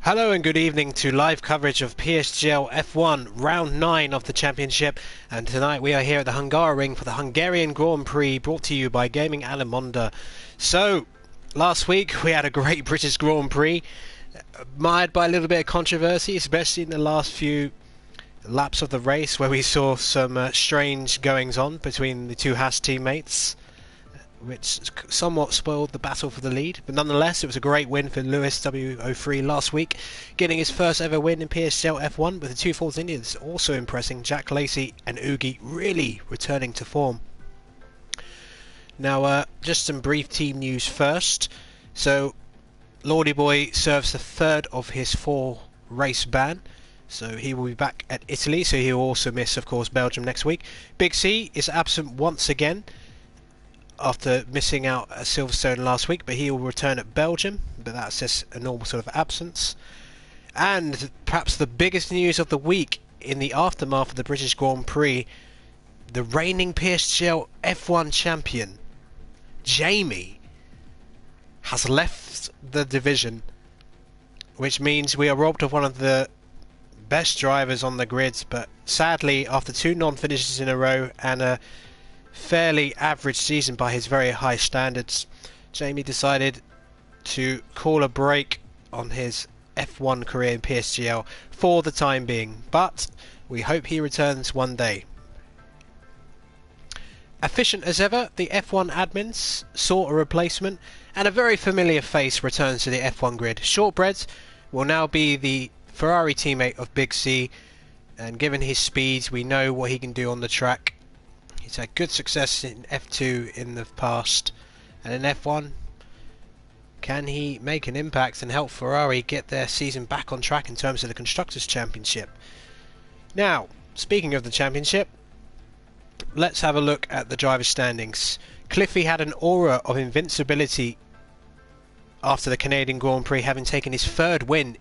Hello and good evening to live coverage of Psgl F1 round 9 of the championship, and tonight we are here at the Hungaroring for the Hungarian Grand Prix, brought to you by GamingAlimonda. So last week we had a great British Grand Prix, mired by a little bit of controversy, especially in the last few laps of the race where we saw some strange goings on between the two Haas teammates, which somewhat spoiled the battle for the lead. But nonetheless, it was a great win for Lewis W03 last week, getting his first ever win in Psgl F1, with the two Force Indians also impressing. XJackLacey and Oogie really returning to form. Now, just some brief team news first. So, Lordy Boy serves the third of his 4 race ban, so he will be back at Italy, so he will also miss, of course, Belgium next week. Big C is absent once again after missing out at Silverstone last week, but he will return at Belgium, but that's just a normal sort of absence. And perhaps the biggest news of the week in the aftermath of the British Grand Prix, the reigning Psgl F1 champion Jamie has left the division, which means we are robbed of one of the best drivers on the grids. But sadly, after 2 non-finishes in a row and a fairly average season by his very high standards, Jamie decided to call a break on his F1 career in Psgl for the time being, but we hope he returns one day. Efficient as ever, the F1 admins sought a replacement, and a very familiar face returns to the F1 grid. Shortbread will now be the Ferrari teammate of Big C, and given his speeds, we know what he can do on the track. He's had good success in F2 in the past, and in F1, can he make an impact and help Ferrari get their season back on track in terms of the Constructors' Championship? Now, speaking of the Championship, let's have a look at the driver's standings. Cliffy had an aura of invincibility after the Canadian Grand Prix, having taken his 3rd win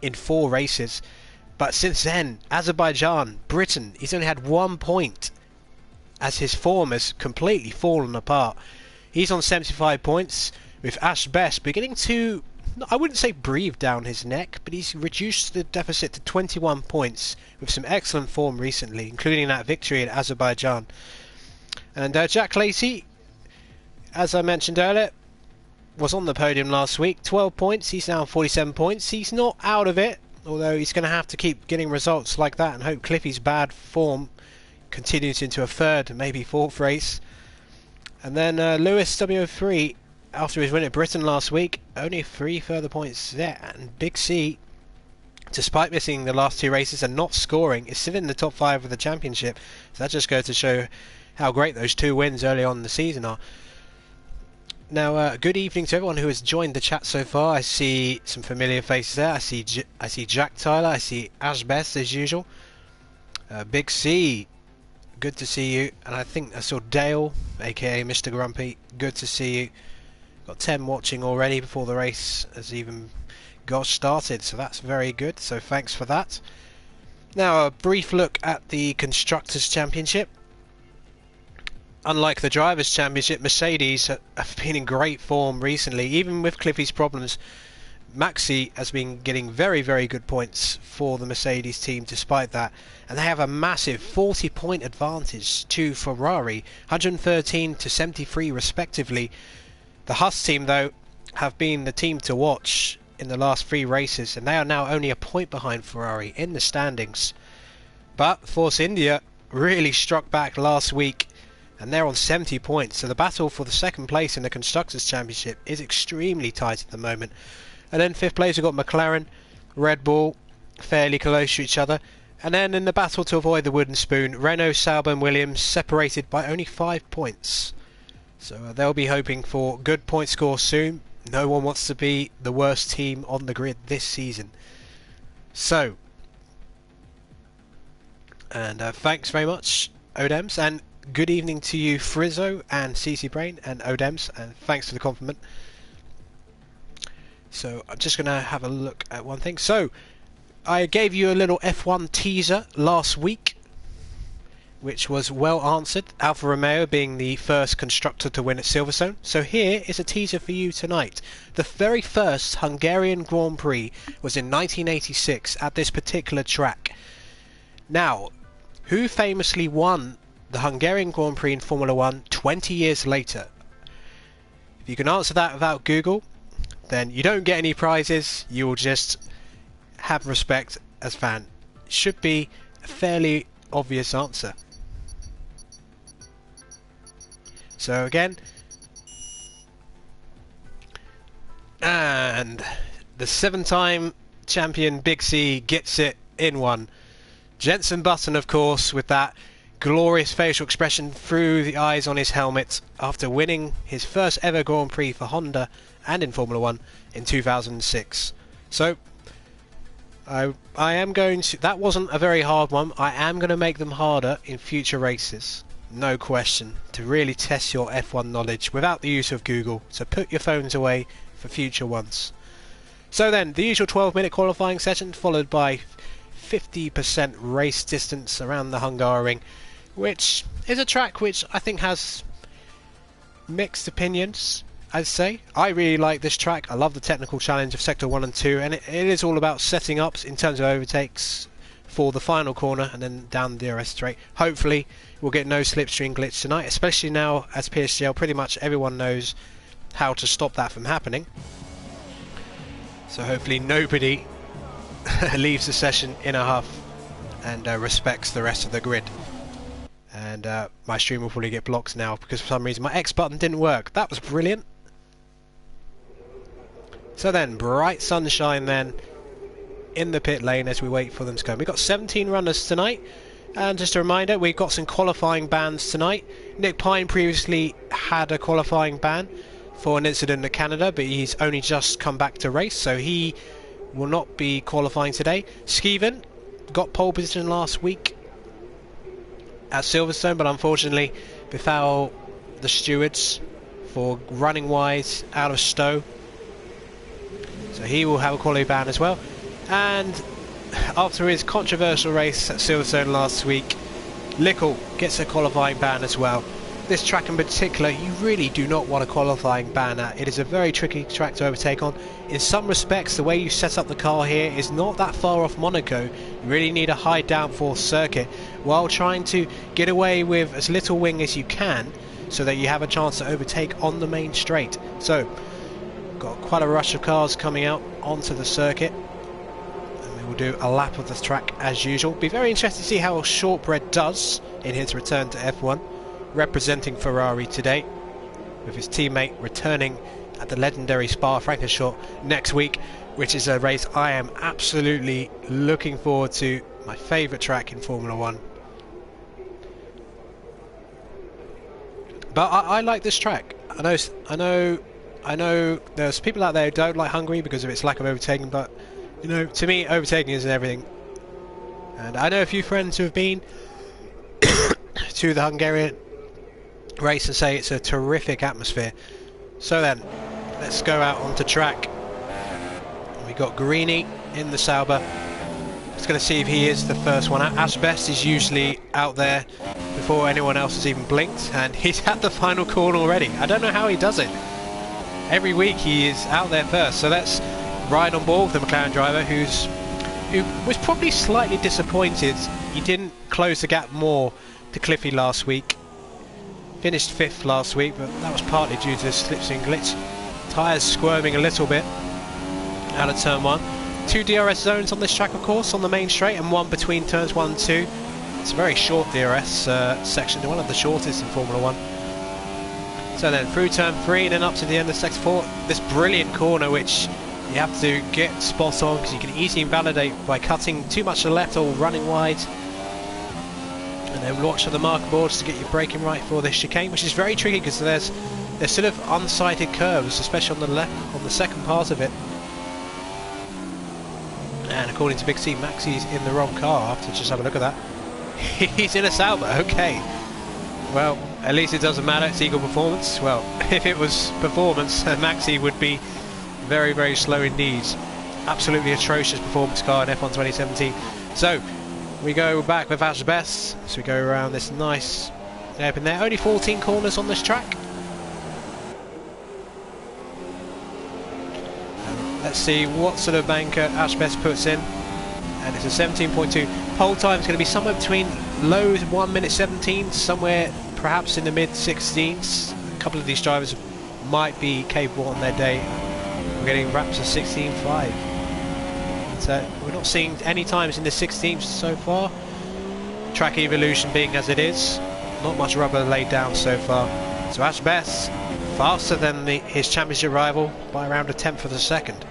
in 4 races, but since then, Azerbaijan, Britain, he's only had 1 point, as his form has completely fallen apart. He's on 75 points, with Ash Best beginning to, I wouldn't say breathe down his neck, but he's reduced the deficit to 21 points with some excellent form recently, including that victory in Azerbaijan. And XJackLacey, as I mentioned earlier, was on the podium last week, 12 points, he's now on 47 points. He's not out of it, although he's going to have to keep getting results like that and hope Cliffy's bad form continues into a 3rd and maybe 4th race. And then Lewis W03, after his win at Britain last week, only 3 further points there. And Big C, despite missing the last 2 races and not scoring, is still in the top 5 of the championship. So that just goes to show how great those 2 wins early on in the season are. Now, good evening to everyone who has joined the chat so far. I see some familiar faces there. I see Jack Tyler. I see Ash Best as usual. Big C, good to see you. And I think I saw Dale, aka Mr. Grumpy. Good to see you. Got 10 watching already before the race has even got started, so that's very good. So thanks for that. Now, a brief look at the Constructors' Championship. Unlike the Drivers' Championship, Mercedes have been in great form recently. Even with Cliffy's problems, Maxi has been getting very, very good points for the Mercedes team despite that. And they have a massive 40-point advantage to Ferrari, 113 to 73 respectively. The Haas team, though, have been the team to watch in the last 3 races, and they are now only a point behind Ferrari in the standings. But Force India really struck back last week, and they're on 70 points, so the battle for the 2nd place in the Constructors' Championship is extremely tight at the moment. And then 5th place we've got McLaren, Red Bull, fairly close to each other. And then in the battle to avoid the wooden spoon, Renault, Sauber and Williams separated by only 5 points. So they'll be hoping for good point score soon. No one wants to be the worst team on the grid this season. So, and thanks very much, Odems, and good evening to you, Frizzo and CC Brain and Odems, and thanks for the compliment. So I'm just going to have a look at one thing. So I gave you a little F1 teaser last week, which was well answered, Alfa Romeo being the first constructor to win at Silverstone. So here is a teaser for you tonight. The very first Hungarian Grand Prix was in 1986 at this particular track. Now, who famously won the Hungarian Grand Prix in Formula 1 20 years later? If you can answer that without Google, then you don't get any prizes, you will just have respect as fan. It should be a fairly obvious answer. So again, and the 7-time champion Big C gets it in one. Jenson Button, of course, with that glorious facial expression through the eyes on his helmet after winning his first ever Grand Prix for Honda and in Formula 1 in 2006. So I am going to, that wasn't a very hard one, I am going to make them harder in future races, no question, to really test your F1 knowledge without the use of Google, so put your phones away for future ones. So then, the usual 12-minute qualifying session followed by 50% race distance around the Hungaroring, which is a track which I think has mixed opinions, I'd say. I really like this track. I love the technical challenge of Sector 1 and 2, and it is all about setting up in terms of overtakes for the final corner and then down the DRS straight. Hopefully we'll get no slipstream glitch tonight, especially now as Psgl pretty much everyone knows how to stop that from happening. So hopefully nobody leaves the session in a huff and respects the rest of the grid. And my stream will probably get blocked now because for some reason my X button didn't work. That was brilliant. So then, bright sunshine then in the pit lane as we wait for them to go. We've got 17 runners tonight. And just a reminder, we've got some qualifying bans tonight. Nick Pine previously had a qualifying ban for an incident in Canada, but he's only just come back to race, so he will not be qualifying today. Skeevan got pole position last week at Silverstone, but unfortunately befoul the stewards for running wise out of stow, so he will have a quality ban as well. And after his controversial race at Silverstone last week, Lickle gets a qualifying ban as well. This track in particular, you really do not want a qualifying ban at. It is a very tricky track to overtake on. In some respects, the way you set up the car here is not that far off Monaco. You really need a high downforce circuit while trying to get away with as little wing as you can so that you have a chance to overtake on the main straight. So, got quite a rush of cars coming out onto the circuit. And we will do a lap of the track as usual. Be very interested to see how Shortbread does in his return to F1. Representing Ferrari today, with his teammate returning at the legendary Spa-Francorchamps next week, which is a race I am absolutely looking forward to. My favourite track in Formula 1. But I like this track. I know there's people out there who don't like Hungary because of its lack of overtaking, but you know, to me overtaking isn't everything. And I know a few friends who have been to the Hungarian race and say it's a terrific atmosphere. So then, let's go out onto track. We got Greeny in the Sauber. Just going to see if he is the first one out. Asbest is usually out there before anyone else has even blinked, and he's at the final corner already. I don't know how he does it. Every week he is out there first. So let's ride on board with the McLaren driver who was probably slightly disappointed he didn't close the gap more to Cliffy last week. Finished 5th last week, but that was partly due to the slipstream glitch. Tyres squirming a little bit out of turn 1. 2 DRS zones on this track, of course, on the main straight, and 1 between turns 1 and 2. It's a very short DRS section, one of the shortest in Formula 1. So then through turn 3 and then up to the end of sector 4, this brilliant corner which you have to get spot on because you can easily invalidate by cutting too much to the left or running wide. And then watch for the marker boards to get you braking right for this chicane, which is very tricky because there's sort of unsighted curves, especially on the left, on the second part of it. And according to Big C, Maxi's in the wrong car. After just have a look at that, he's in a Sauber. Okay, well at least it doesn't matter. It's equal performance. Well, if it was performance, Maxi would be very, very slow indeed. Absolutely atrocious performance car in F1 2017. So we go back with Ash Best. So we go around this nice hairpin there. Only 14 corners on this track. Let's see what sort of banker Ash Best puts in. And it's a 17.2. Pole time is going to be somewhere between low 1 minute 17, somewhere perhaps in the mid 16s. A couple of these drivers might be capable on their day. We're getting wraps of 16.5. So we're not seeing any times in the 16s so far. Track evolution being as it is, not much rubber laid down so far. So Ash Best faster than his championship rival by around a tenth of a second.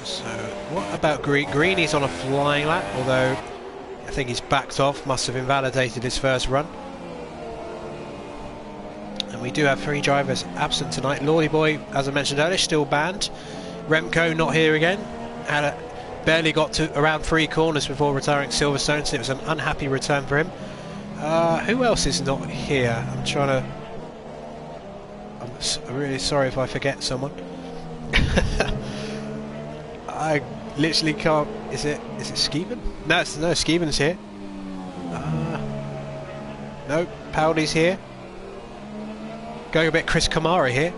So what about Greeny's on a flying lap, although I think he's backed off, must have invalidated his first run. And we do have 3 drivers absent tonight. Lordy Boy, as I mentioned earlier, still banned. Remco not here again. Barely got to around 3 corners before retiring Silverstone, so it was an unhappy return for him. Who else is not here? I'm really sorry if I forget someone. I literally can't. Is it Skeevan? No, Skeevan's here. No, Paudie's here. Going a bit Chris Kamara here.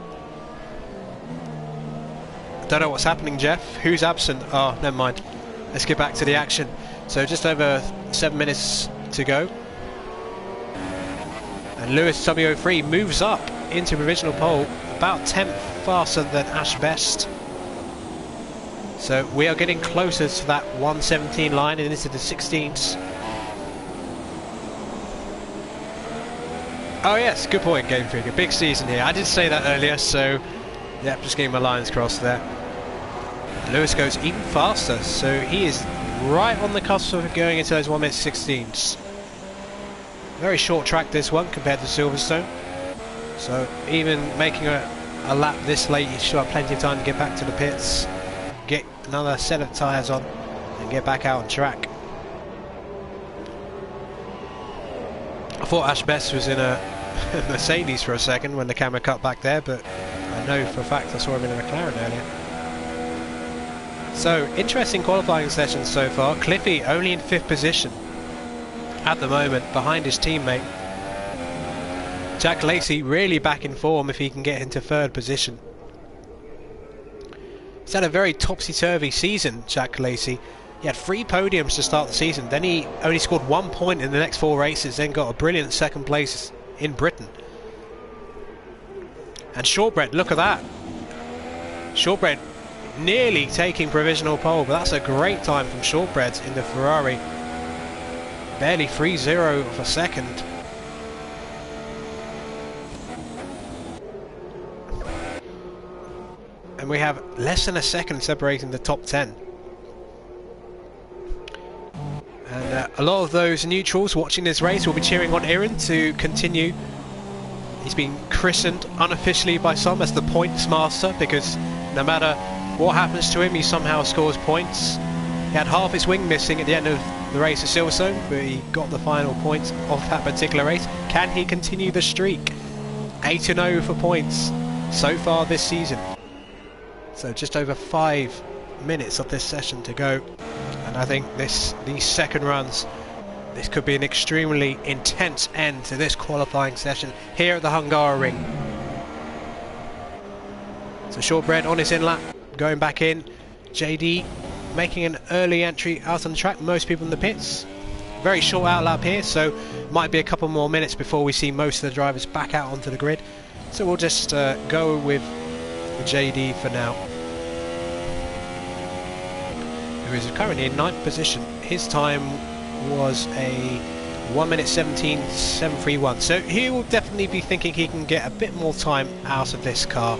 Don't know what's happening, Jeff. Who's absent? Oh, never mind. Let's get back to the action. So just over 7 minutes to go. And Lewis W03 moves up into provisional pole, about 10th faster than Ash Best. So we are getting closer to that 117 line and into the 16s. Oh yes, good point, Game Figure. Big season here. I did say that earlier, so yeah, just getting my lines crossed there. Lewis goes even faster, so he is right on the cusp of going into those 1 minute 16s. Very short track this one compared to Silverstone, so even making a lap this late, you should have plenty of time to get back to the pits, get another set of tyres on and get back out on track. I thought Ash Best was in a Mercedes for a second when the camera cut back there, but I know for a fact I saw him in a McLaren earlier. So, interesting qualifying session so far. Cliffy only in 5th position at the moment, behind his teammate. XJackLacey really back in form if he can get into 3rd position. He's had a very topsy-turvy season, XJackLacey. He had 3 podiums to start the season, then he only scored 1 point in the next 4 races, then got a brilliant 2nd place in Britain. And Shortbread, look at that. Shortbread nearly taking provisional pole, but that's a great time from Shortbread in the Ferrari. Barely 3.0 of a second. And we have less than a second separating the top 10. And a lot of those neutrals watching this race will be cheering on Aaron to continue. He's been christened unofficially by some as the points master, because no matter what happens to him, he somehow scores points. He had half his wing missing at the end of the race at Silverstone, but he got the final points of that particular race. Can he continue the streak? 8-0 for points so far this season. So just over 5 minutes of this session to go, and I think these second runs, this could be an extremely intense end to this qualifying session here at the Hungary Ring. So Shortbread on his in-lap, going back in. JD making an early entry out on the track, most people in the pits. Very short outlap here, so might be a couple more minutes before we see most of the drivers back out onto the grid. So we'll just go with JD for now, who is currently in 9th position. His time was a 1 minute 17.731, so he will definitely be thinking he can get a bit more time out of this car.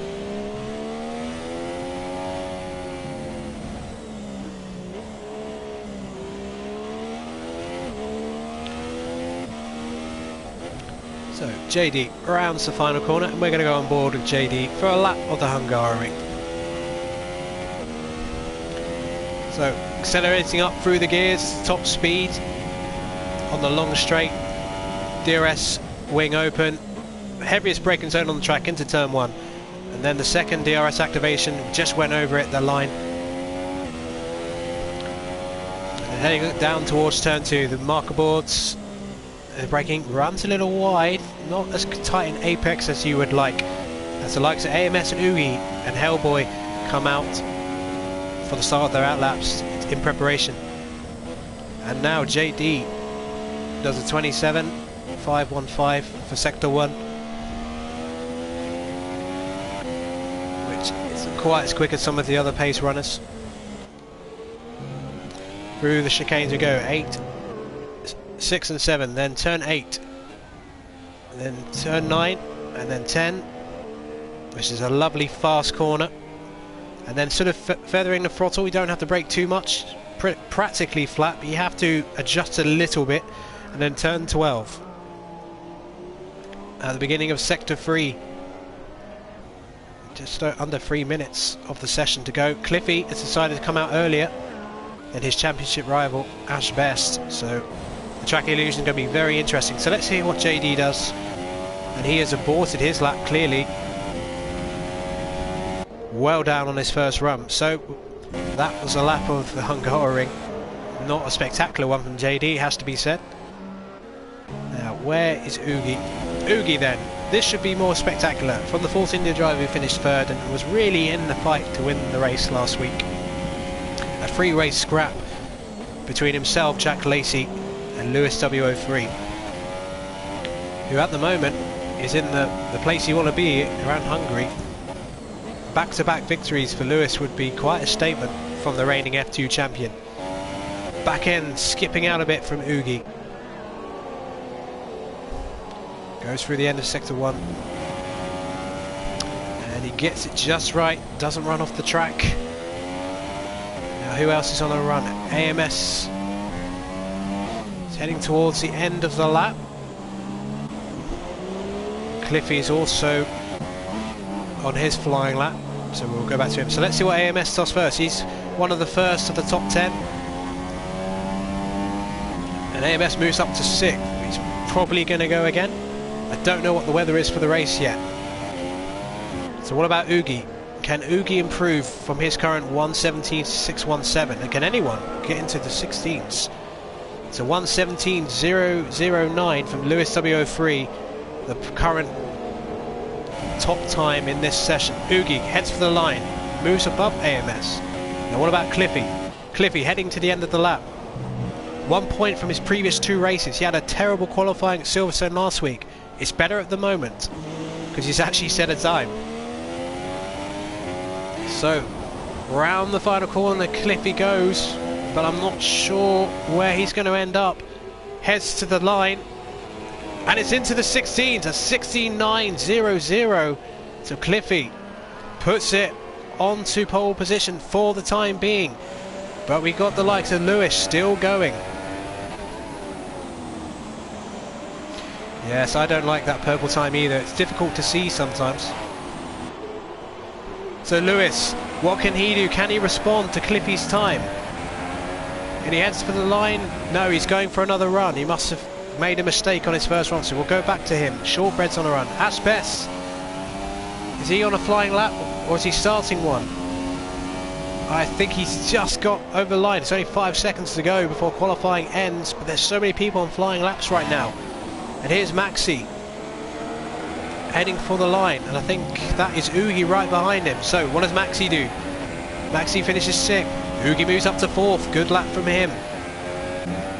So JD rounds the final corner, and we're going to go on board with JD for a lap of the Hungary. So accelerating up through the gears, top speed on the long straight, DRS wing open, heaviest braking zone on the track into turn 1, and And then the second DRS activation, just went over it, the line. And heading down towards turn 2, the marker boards, braking, runs a little wide, not as tight in apex as you would like. As the likes of AMS and Oogie and HELLBOY come out for the start of their outlaps in preparation. And now JD does a 27.515 for Sector 1. Which isn't quite as quick as some of the other pace runners. Through the chicanes we go, 8, 6 and 7, then turn 8, and then turn 9, and then 10, which is a lovely fast corner. And then sort of feathering the throttle, we don't have to brake too much, practically flat, but you have to adjust a little bit. And then turn 12. At the beginning of Sector 3. Just under 3 minutes of the session to go. Cliffy has decided to come out earlier than his championship rival, Ash Best. So the track illusion is going to be very interesting. So let's hear what JD does. And he has aborted his lap clearly. Well down on his first run. So that was a lap of the Hungary. Not a spectacular one from JD, has to be said. Now, where is Oogie? Oogie then. This should be more spectacular. From the Force India driver who finished third and was really in the fight to win the race last week. A 3-race scrap between himself, XJackLacey, and Lewis W03, who at the moment is in the place you want to be around Hungary. Back-to-back victories for Lewis would be quite a statement from the reigning F2 champion. Back end skipping out a bit from Oogie. Goes through the end of Sector 1. And he gets it just right. Doesn't run off the track. Now who else is on a run? AMS is heading towards the end of the lap. Cliffy is also on his flying lap, so we'll go back to him. So let's see what AMS does first. He's one of the first of the top 10. And AMS moves up to 6th. He's probably going to go again. I don't know what the weather is for the race yet. So what about Oogie? Can Oogie improve from his current 1:17.617? And can anyone get into the 16s? So 1:17.009 from Lewis W03, the current top time in this session. Oogie heads for the line, moves above AMS. Now what about Cliffy? Cliffy heading to the end of the lap. 1 point from his previous 2 races. He had a terrible qualifying at Silverstone last week. It's better at the moment because he's actually set a time. So round the final corner Cliffy goes, but I'm not sure where he's going to end up. Heads to the line and it's into the 16s, a 16.900. So Cliffy puts it onto pole position for the time being, but we got the likes of Lewis still going. Yes, I don't like that purple time either. It's difficult to see sometimes. So Lewis, what can he do? Can he respond to Cliffy's time? And he heads for the line. No, he's going for another run. He must have made a mistake on his first run, so we'll go back to him. Shortbread's on a run. Ash Best, is he on a flying lap or is he starting one? I think he's just got over the line. It's only 5 seconds to go before qualifying ends, but there's so many people on flying laps right now. And here's Maxi heading for the line, and I think that is Oogie right behind him. So what does Maxi do? Maxi finishes 6th. Oogie moves up to 4th. Good lap from him.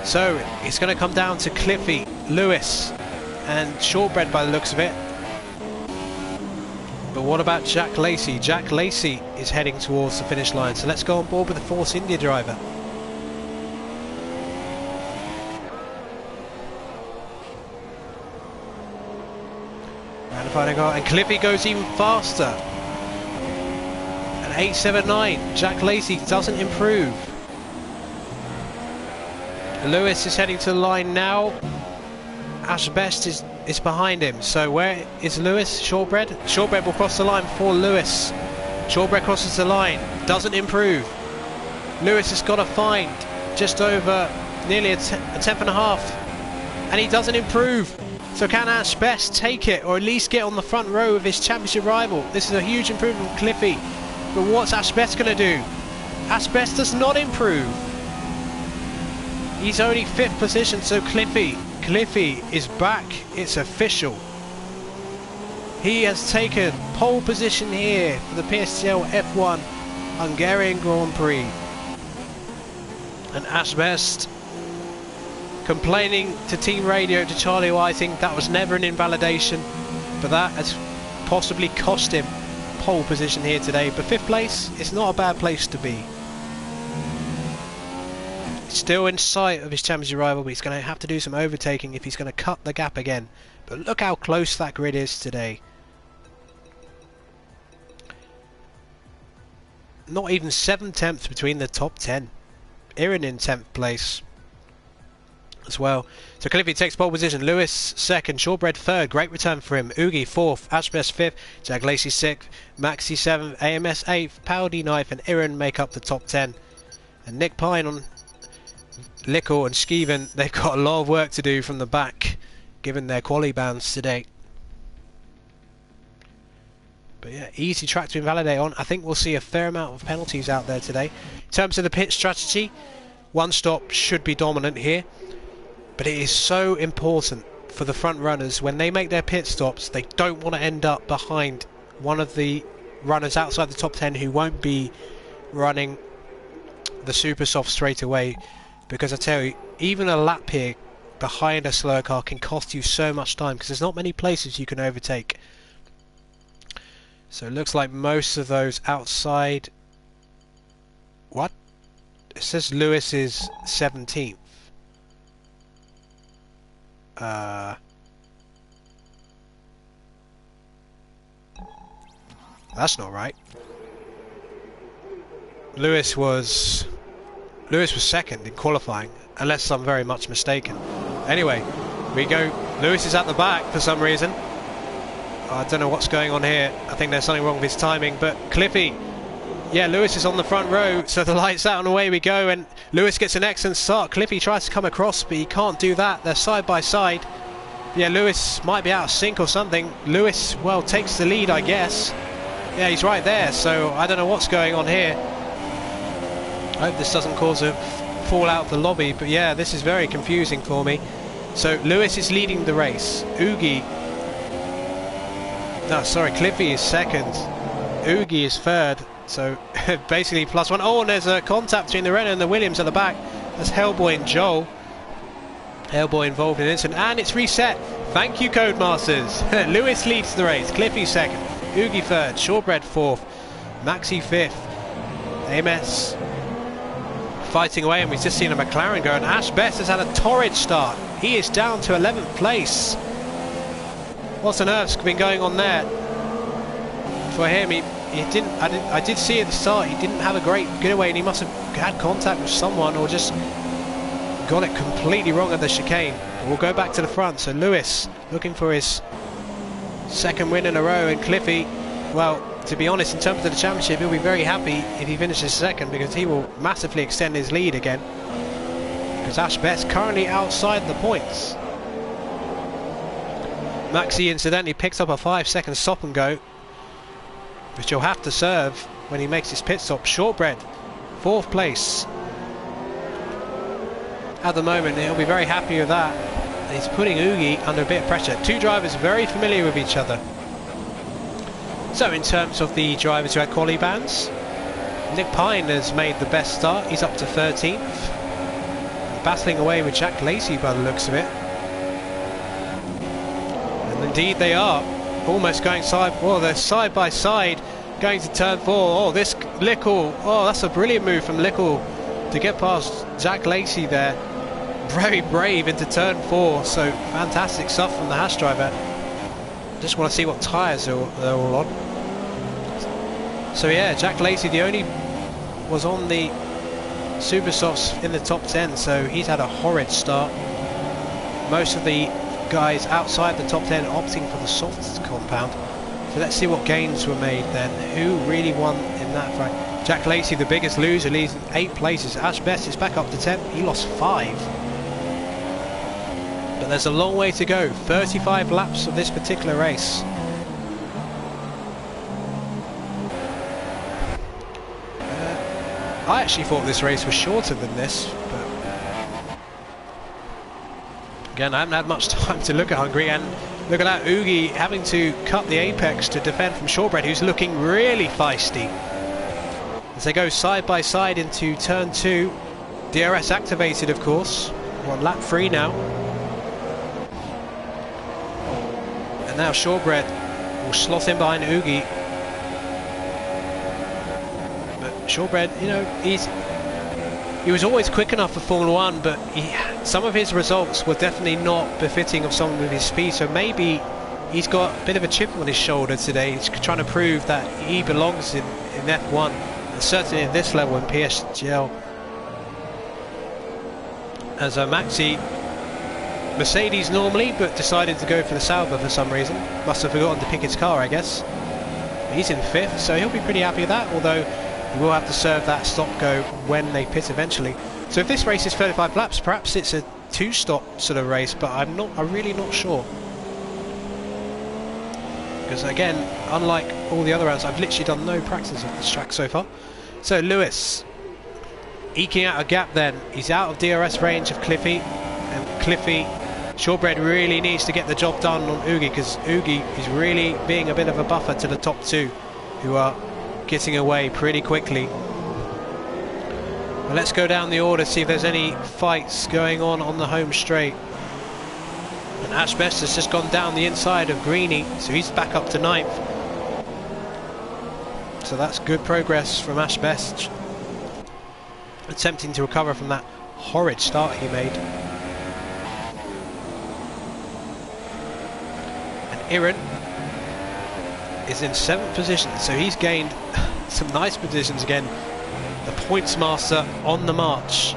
So it's going to come down to Cliffy, Lewis and Shortbread by the looks of it. But what about XJackLacey? XJackLacey is heading towards the finish line, so let's go on board with the Force India driver. And the final car, and Cliffy goes even faster. An 8.79. XJackLacey doesn't improve. Lewis is heading to the line now. Ash Best is behind him. So where is Lewis? Shortbread? Shortbread will cross the line before Lewis. Shortbread crosses the line. Doesn't improve. Lewis has got to find just over nearly a tenth and a half. And he doesn't improve. So can Ash Best take it, or at least get on the front row of his championship rival? This is a huge improvement from Cliffy. But what's Ash Best going to do? Ash Best does not improve. He's only 5th position, so Cliffy is back. It's official. He has taken pole position here for the Psgl F1 Hungarian Grand Prix. And Ash Best complaining to team radio to Charlie Whiting that was never an invalidation, but that has possibly cost him pole position here today. But 5th place, it's not a bad place to be. Still in sight of his championship rival, but he's going to have to do some overtaking if he's going to cut the gap again. But look how close that grid is today. Not even 7/10 between the top 10. Irin in 10th place as well. So Cliffy takes pole position, Lewis 2nd, Shortbread 3rd, great return for him, Oogie 4th, Ashbest 5th, XJackLacey 6th, Maxi 7th, AMS 8th, Paudie 9th and Irin make up the top 10. And Nick Pine on Lickle and Skeevan, they've got a lot of work to do from the back given their quali bans today. But yeah, easy track to invalidate on. I think we'll see a fair amount of penalties out there today. In terms of the pit strategy, one stop should be dominant here. But it is so important for the front runners when they make their pit stops, they don't want to end up behind one of the runners outside the top 10 who won't be running the super soft straight away. Because I tell you, even a lap here behind a slow car can cost you so much time because there's not many places you can overtake. So it looks like most of those outside... What? It says Lewis is 17th. That's not right. Lewis was 2nd in qualifying, unless I'm very much mistaken. Anyway, we go. Lewis is at the back for some reason. I don't know what's going on here. I think there's something wrong with his timing, but Cliffy, yeah, Lewis is on the front row, so the lights out and away we go, and Lewis gets an excellent start. Cliffy tries to come across, but he can't do that. They're side by side. Yeah, Lewis might be out of sync or something. Lewis, well, takes the lead, I guess. Yeah, he's right there, so I don't know what's going on here. I hope this doesn't cause a fallout of the lobby, but yeah, this is very confusing for me. So Lewis is leading the race. Oogie... No, sorry, Cliffy is 2nd. Oogie is 3rd. So basically +1. Oh, and there's a contact between the Renault and the Williams at the back. That's HELLBOY and Joel. HELLBOY involved in the incident, and it's reset. Thank you, Codemasters. Lewis leads the race. Cliffy 2nd. Oogie 3rd. Shortbread 4th. Maxi 5th. AMS fighting away, and we've just seen a McLaren go, and Ash Best has had a torrid start. He is down to 11th place. What on earth's been going on there? For him, I did see at the start he didn't have a great getaway, and he must have had contact with someone or just got it completely wrong at the chicane. We'll go back to the front. So Lewis looking for his 2nd win in a row, and Cliffy, well, to be honest, in terms of the championship, he'll be very happy if he finishes 2nd, because he will massively extend his lead again, because Ash Best currently outside the points. Maxi incidentally picks up a 5-second stop and go, which he'll have to serve when he makes his pit stop. Shortbread 4th place at the moment. He'll be very happy with that. And he's putting Oogie under a bit of pressure. Two drivers very familiar with each other. So in terms of the drivers who had quali bans, Nick Pine has made the best start. He's up to 13th, battling away with XJackLacey by the looks of it. And indeed they are almost going they're side by side going to turn 4. Oh, this Lickle, oh, that's a brilliant move from Lickle to get past XJackLacey there. Very brave into turn 4, so fantastic stuff from the Haas driver. Just want to see what tyres they're all on. So yeah, XJackLacey was on the super softs in the top 10, so he's had a horrid start. Most of the guys outside the top 10 opting for the soft compound. So let's see what gains were made then. Who really won in that fight? XJackLacey, the biggest loser, leads in 8 places. Ash Best is back up to 10th. He lost 5. But But there's a long way to go, 35 laps of this particular race. I actually thought this race was shorter than this, but again, I haven't had much time to look at Hungary, and look at that, Oogie having to cut the apex to defend from Shortbread, who's looking really feisty. As they go side by side into turn 2, DRS activated of course, we're on lap 3 now. And now Shortbread will slot in behind Oogie. Shortbread, you know, he was always quick enough for Formula 1, but some of his results were definitely not befitting of someone with his speed, so maybe he's got a bit of a chip on his shoulder today. He's trying to prove that he belongs in F1, and certainly at this level in Psgl. As a Maxi, Mercedes normally, but decided to go for the Sauber for some reason. Must have forgotten to pick his car, I guess. He's in 5th, so he'll be pretty happy with that, although he will have to serve that stop-go when they pit eventually. So if this race is 35 laps, perhaps it's a 2-stop sort of race, but I'm really not sure. Because again, unlike all the other rounds, I've literally done no practice of this track so far. So Lewis, eking out a gap then. He's out of DRS range of Cliffy, and Cliffy, Shortbread really needs to get the job done on Oogie, because Oogie is really being a bit of a buffer to the top 2, who are getting away pretty quickly. Well, let's go down the order, see if there's any fights going on the home straight. And Ashbest has just gone down the inside of Greeny, so he's back up to 9th. So that's good progress from Ashbest, attempting to recover from that horrid start he made. And Iran is in 7th position, so he's gained some nice positions again. The points master on the march.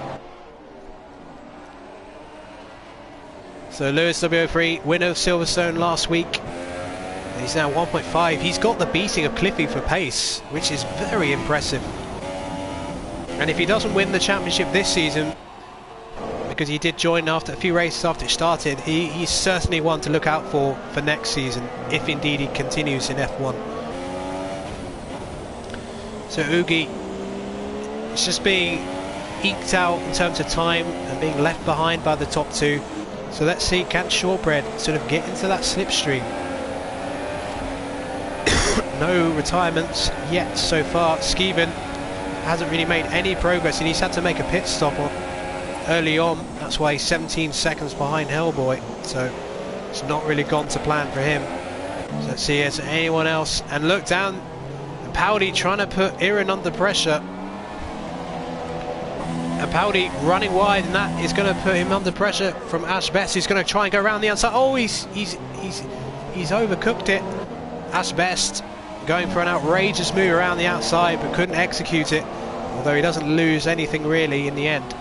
So Lewis W03, winner of Silverstone last week. He's now 1.5. He's got the beating of Cliffy for pace, which is very impressive. And if he doesn't win the championship this season, because he did join after a few races after it started, he's certainly one to look out for next season, if indeed he continues in F1. So Oogie is just being eked out in terms of time and being left behind by the top 2. So let's see, can Shortbread sort of get into that slipstream? No retirements yet so far. Skeevan hasn't really made any progress, and he's had to make a pit stop early on. That's why he's 17 seconds behind HELLBOY, so it's not really gone to plan for him. So let's see, is there anyone else? And look down, Paudie trying to put Iran under pressure. And Paudie running wide, and that is going to put him under pressure from Ashbest, who's going to try and go around the outside. Oh, he's overcooked it. Ashbest going for an outrageous move around the outside, but couldn't execute it, although he doesn't lose anything really in the end.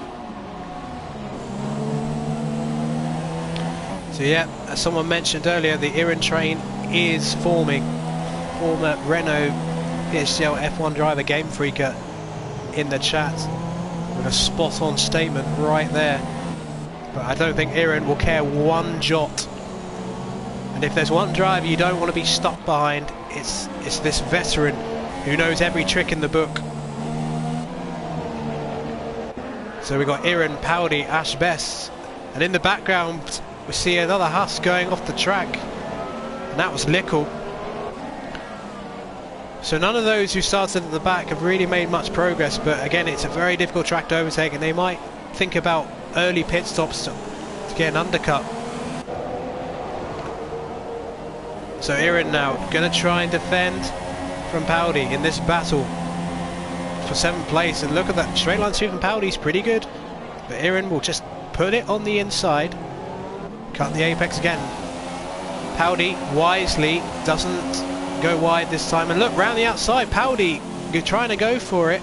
So yeah, as someone mentioned earlier, the Iran train is forming. Former Renault Psgl F1 driver Game Freaker in the chat with a spot-on statement right there. But I don't think Iran will care one jot. And if there's one driver you don't want to be stuck behind, it's this veteran who knows every trick in the book. So we've got Iran, Paudie, Ashbest, and in the background we see another Haas going off the track, and that was Lickle. So none of those who started at the back have really made much progress, but again, it's a very difficult track to overtake, and they might think about early pit stops to get an undercut. So Iran now going to try and defend from Paudie in this battle for 7th place, and look at that straight line sweep from Paudie's pretty good, but Iran will just put it on the inside, cut the apex again. Paudie wisely doesn't go wide this time, and look round the outside, Paudie trying to go for it,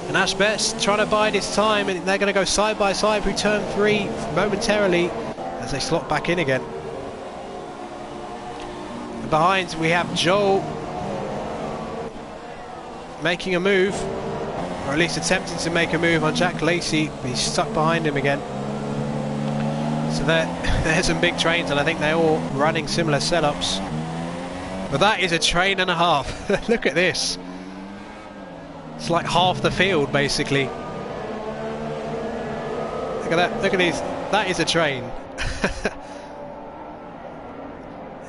and Ashbest trying to bide his time, and they're going to go side by side through turn 3 momentarily as they slot back in again. And behind we have Joel making a move, or at least attempting to make a move on XJackLacey, but he's stuck behind him again. So there's some big trains, and I think they're all running similar setups. But that is a train and a half. Look at this. It's like half the field, basically. Look at that. Look at these. That is a train.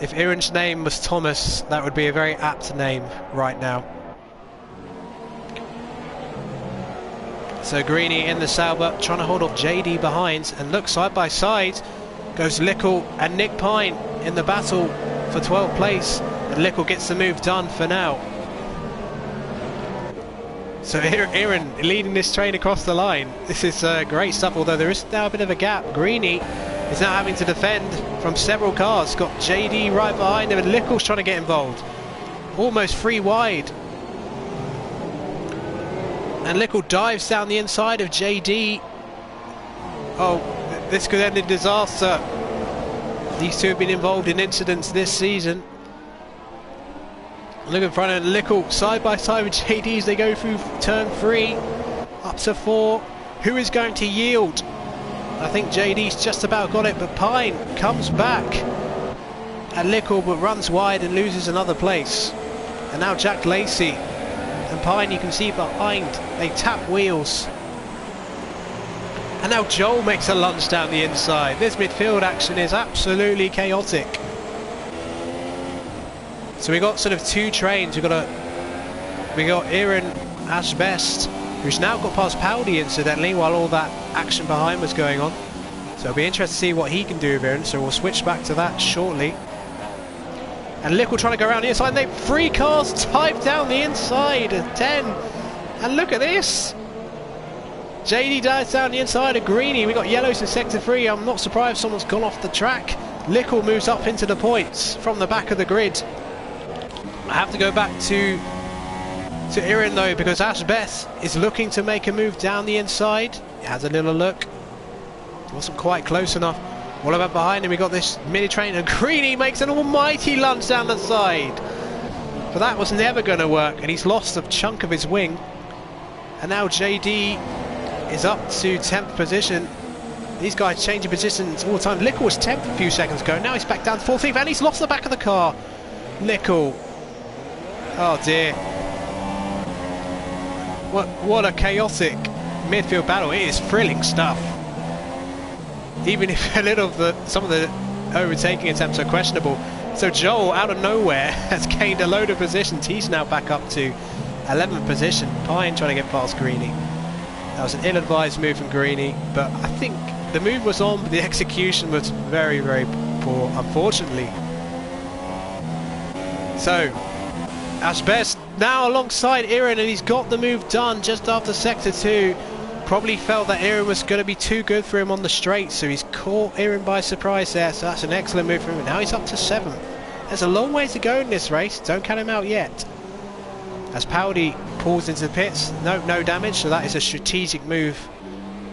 If Aaron's name was Thomas, that would be a very apt name right now. So Greeny in the Sauber, trying to hold off JD behind, and look, side by side goes Lickle and Nick Pine in the battle for 12th place, and Lickle gets the move done for now. So Aaron leading this train across the line. This is great stuff, although there is now a bit of a gap. Greeny is now having to defend from several cars. Got JD right behind him, and Lickle's trying to get involved. Almost 3 wide. And Lickle dives down the inside of JD. Oh, this could end in disaster. These two have been involved in incidents this season. Look in front of Lickle, side by side with JD as they go through turn 3, up to 4. Who is going to yield? I think JD's just about got it, but Pine comes back at Lickle, but runs wide and loses another place. And now XJackLacey and Pine, you can see behind, they tap wheels. And now Joel makes a lunge down the inside. This midfield action is absolutely chaotic. So we got sort of 2 trains. We got Aaron Ashbest, who's now got past Paudie incidentally, while all that action behind was going on. So it'll be interesting to see what he can do with Aaron. So we'll switch back to that shortly. And Lickle trying to go around the inside. They 3 cars dive down the inside at 10. And look at this. JD dives down the inside of Greeny. We got yellows in sector 3. I'm not surprised someone's gone off the track. Lickle moves up into the points from the back of the grid. I have to go back to Aaron though, because Ashbeth is looking to make a move down the inside. He has a little look. Wasn't quite close enough. What about behind him? We got this mini train, and Greeny makes an almighty lunge down the side. But that was never going to work, and he's lost a chunk of his wing. And now JD is up to 10th position. These guys changing positions all the time. Lickle was 10th a few seconds ago. Now he's back down to 14th, and he's lost the back of the car. Lickle. Oh dear. What a chaotic midfield battle. It is thrilling stuff. Even if a little of some of the overtaking attempts are questionable. So Joel, out of nowhere, has gained a load of positions. He's now back up to 11th position. Pine trying to get past Greeny. That was an ill-advised move from Greeny, but I think the move was on, but the execution was very, very poor, unfortunately. So, Ashbest now alongside Aaron, and he's got the move done just after sector 2. Probably felt that Aaron was going to be too good for him on the straight, so he's caught Aaron by surprise there. So that's an excellent move for him. Now he's up to 7th. There's a long way to go in this race. Don't count him out yet. As Paudie pulls into the pits, no damage, so that is a strategic move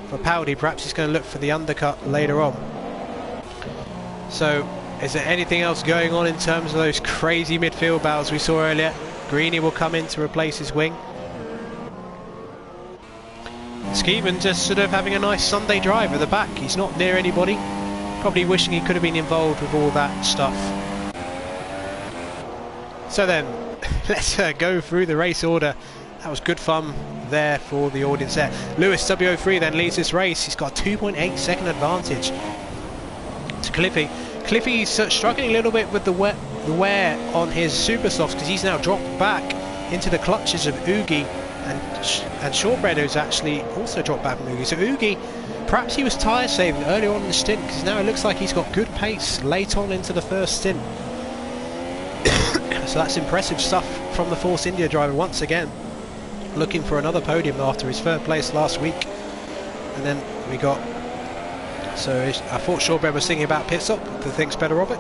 for Paudie. Perhaps he's going to look for the undercut later on. So, is there anything else going on in terms of those crazy midfield battles we saw earlier? Greeny will come in to replace his wing. Skeevan just sort of having a nice Sunday drive at the back. He's not near anybody. Probably wishing he could have been involved with all that stuff. So then, let's go through the race order. That was good fun there for the audience there. Lewis W03 then leads this race. He's got a 2.8 second advantage to Cliffy. Cliffy's struggling a little bit with the wear on his super softs, because he's now dropped back into the clutches of Oogie and Shortbread, who's actually also dropped back from Oogie. So Oogie, perhaps he was tyre saving earlier on in the stint, because now it looks like he's got good pace late on into the first stint. So that's impressive stuff from the Force India driver once again, looking for another podium after his third place last week. And then we got, so I thought Shortbread was thinking about pit stop, but thinks better of it.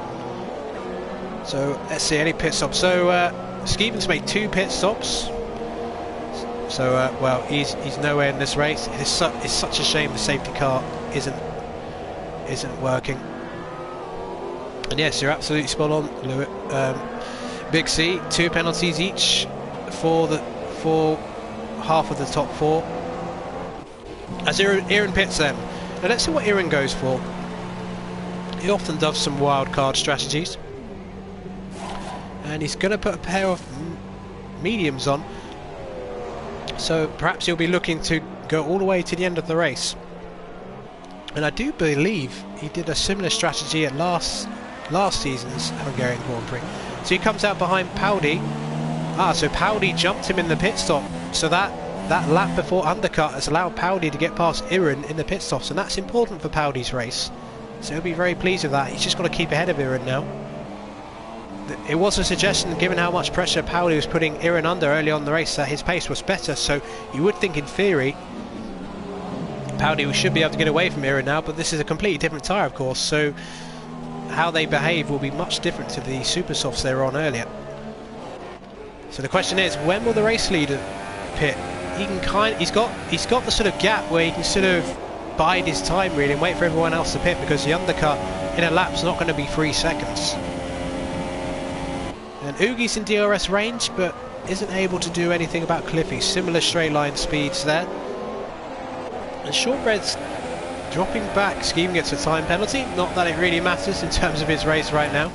So let's see, any pit stops. So Skeevan's made 2 pit stops. So well, he's nowhere in this race. It's such a shame the safety car isn't working. And yes, you're absolutely spot on, Lewis. Big C, 2 penalties each for half of the top 4. As Aaron pits them. Now let's see what Aaron goes for. He often does some wild card strategies. And he's going to put a pair of mediums on. So perhaps he'll be looking to go all the way to the end of the race. And I do believe he did a similar strategy at last season's Hungarian Grand Prix. So he comes out behind Paudie. So Paudie jumped him in the pit stop. So that lap before undercut has allowed Paudie to get past Iran in the pit stops, and that's important for Paudie's race. So he'll be very pleased with that. He's just got to keep ahead of Iran now. It was a suggestion, given how much pressure Paudie was putting Iran under early on in the race, that his pace was better. So you would think in theory Paudie should be able to get away from Iran now, but this is a completely different tyre, of course. So how they behave will be much different to the super softs they were on earlier. So the question is, when will the race leader pit? He's got the sort of gap where he can sort of bide his time really and wait for everyone else to pit, because the undercut in a lap's not going to be 3 seconds. And Oogie's in DRS range, but isn't able to do anything about Cliffy. Similar straight line speeds there. And Shortbread's dropping back. Skeevan gets a time penalty. Not that it really matters in terms of his race right now.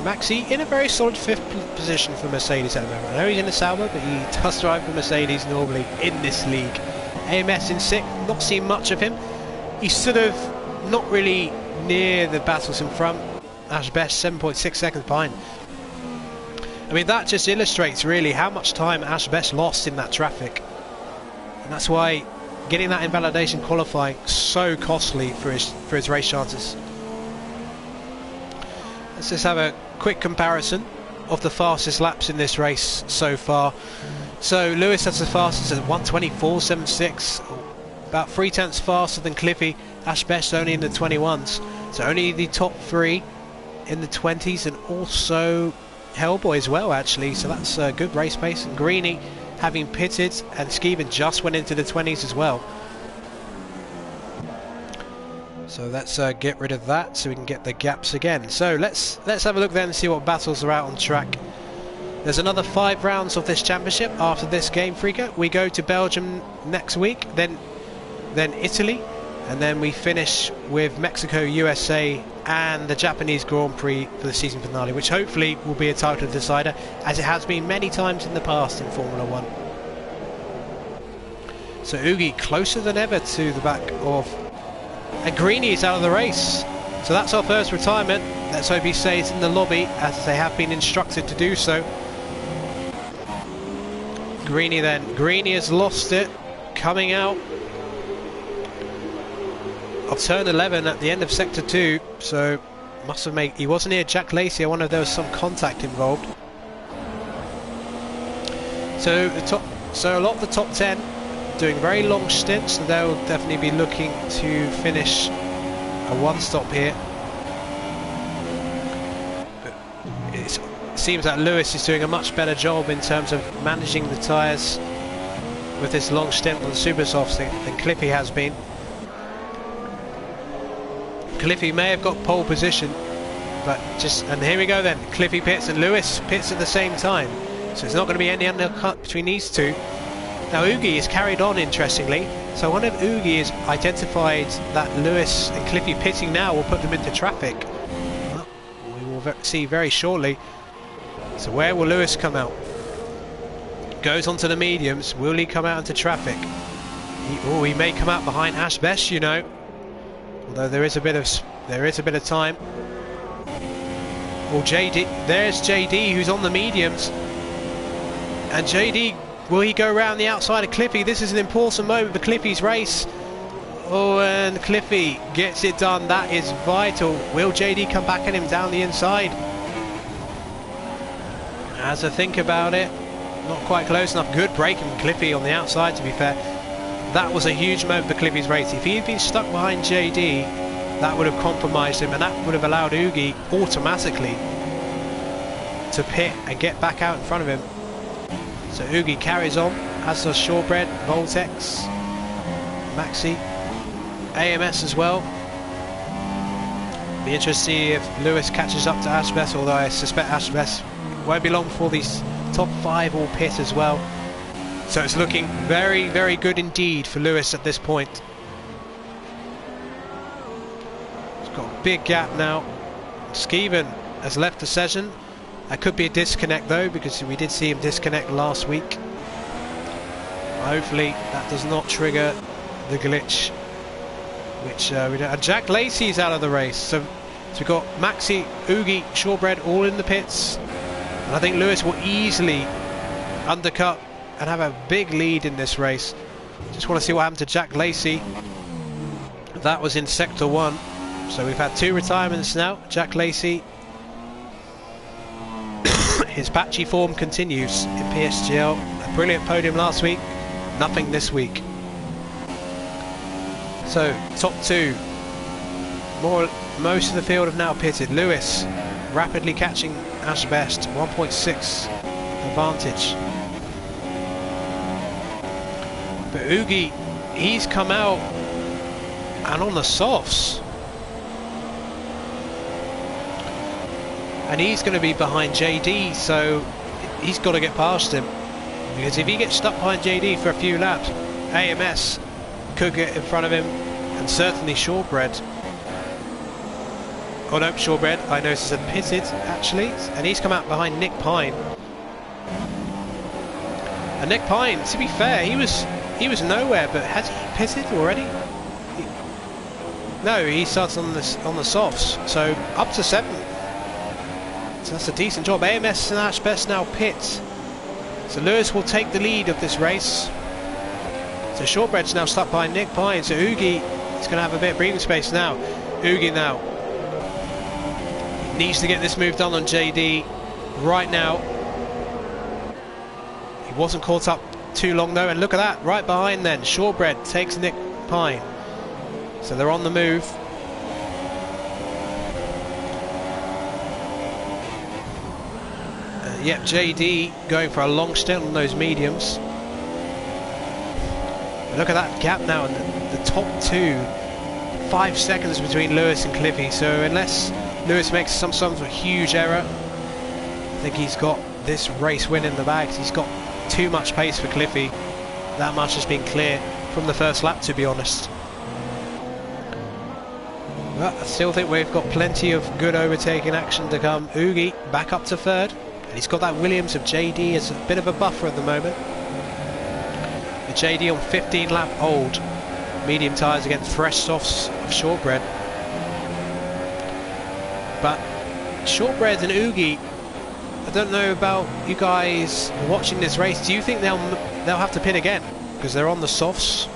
Maxi in a very solid 5th position for Mercedes at the moment. I know he's in the Sauber, but he does drive for Mercedes normally in this league. AMS in 6th, not seen much of him. He's sort of not really near the battles in front. Ash Best 7.6 seconds behind. I mean, that just illustrates really how much time Ash Best lost in that traffic. And that's why getting that invalidation qualifying so costly for his race chances. Let's just have a quick comparison of the fastest laps in this race so far. So Lewis has the fastest at 1:24.76, about 3/10 faster than Cliffy. Ash Best only in the 21s, so only the top 3 in the 20s, and also HELLBOY as well actually, so that's a good race pace. And Greeny having pitted, and Skeevan just went into the 20s as well. So let's get rid of that so we can get the gaps again. So let's have a look then and see what battles are out on track. There's another 5 rounds of this championship after this game, Freaker. We go to Belgium next week, then Italy, and then we finish with Mexico, USA, and the Japanese Grand Prix for the season finale, which hopefully will be a title decider, as it has been many times in the past in Formula 1. So Oogie closer than ever to the back of... And Greeny is out of the race. So that's our first retirement. Let's hope he stays in the lobby, as they have been instructed to do so. Greeny then. Greeny has lost it. Coming out of turn 11 at the end of sector 2. So must have made... He wasn't near XJackLacey. I wonder if there was some contact involved. So a lot of the top 10 doing very long stints, so they'll definitely be looking to finish a one-stop here. But it seems that Lewis is doing a much better job in terms of managing the tyres with this long stint on the super softs than Cliffy has been. Cliffy may have got pole position, but and here we go then. Cliffy pits and Lewis pits at the same time, so it's not going to be any undercut between these two. Now Oogie is carried on, interestingly, so I wonder if Oogie has identified that Lewis and Cliffy pitting now will put them into traffic. Well, we will see very shortly. So where will Lewis come out? Goes onto the mediums. Will he come out into traffic? He may come out behind Ash Best, you know. Although there is a bit of time. Well, JD, there's JD who's on the mediums, and JD. Will he go around the outside of Cliffy? This is an important moment for Cliffy's race. Oh, and Cliffy gets it done. That is vital. Will JD come back at him down the inside? As I think about it, not quite close enough. Good break from Cliffy on the outside, to be fair. That was a huge moment for Cliffy's race. If he had been stuck behind JD, that would have compromised him, and that would have allowed Oogie automatically to pit and get back out in front of him. So Oogie carries on, as does Shortbread, Voltex, Maxi, AMS as well. Be interested to see if Lewis catches up to Ash Best, although I suspect Ash Best won't be long before these top 5 all pit as well. So it's looking very, very good indeed for Lewis at this point. He's big gap now. Skeevan has left the session. That could be a disconnect though, because we did see him disconnect last week. Hopefully that does not trigger the glitch, which we don't. And XJackLacey is out of the race. So we've got Maxi, Oogie, Shortbread all in the pits. And I think Lewis will easily undercut and have a big lead in this race. Just want to see what happened to XJackLacey. That was in Sector 1. So we've had 2 retirements now. XJackLacey, his patchy form continues in Psgl. A brilliant podium last week, nothing this week. So top 2, most of the field have now pitted. Lewis rapidly catching Ash Best, 1.6 advantage. But Oogie, he's come out and on the softs. And he's going to be behind JD, so he's got to get past him. Because if he gets stuck behind JD for a few laps, AMS could get in front of him, and certainly Shortbread. Oh no, Shortbread, I noticed, had pitted actually, and he's come out behind Nick Pine. And Nick Pine, to be fair, he was nowhere, but has he pitted already? No, he starts on the softs, so up to 7th. So that's a decent job. AMS and Ash Best now pit. So Lewis will take the lead of this race. So Shortbread's now stuck by Nick Pine. So Oogie is going to have a bit of breathing space now. Oogie now needs to get this move done on JD right now. He wasn't caught up too long though, and look at that, right behind then. Shortbread takes Nick Pine. So they're on the move. Yep, JD going for a long stint on those mediums. Look at that gap now in the top 2. 5 seconds between Lewis and Cliffy. So unless Lewis makes some sort of huge error, I think he's got this race win in the bag. He's got too much pace for Cliffy. That much has been clear from the first lap, to be honest. But I still think we've got plenty of good overtaking action to come. Oogie back up to 3rd. And he's got that Williams of JD as a bit of a buffer at the moment. The JD on 15 lap old medium tyres against fresh softs of Shortbread. But Shortbread and Oogie, I don't know about you guys watching this race. Do you think they'll have to pit again because they're on the softs?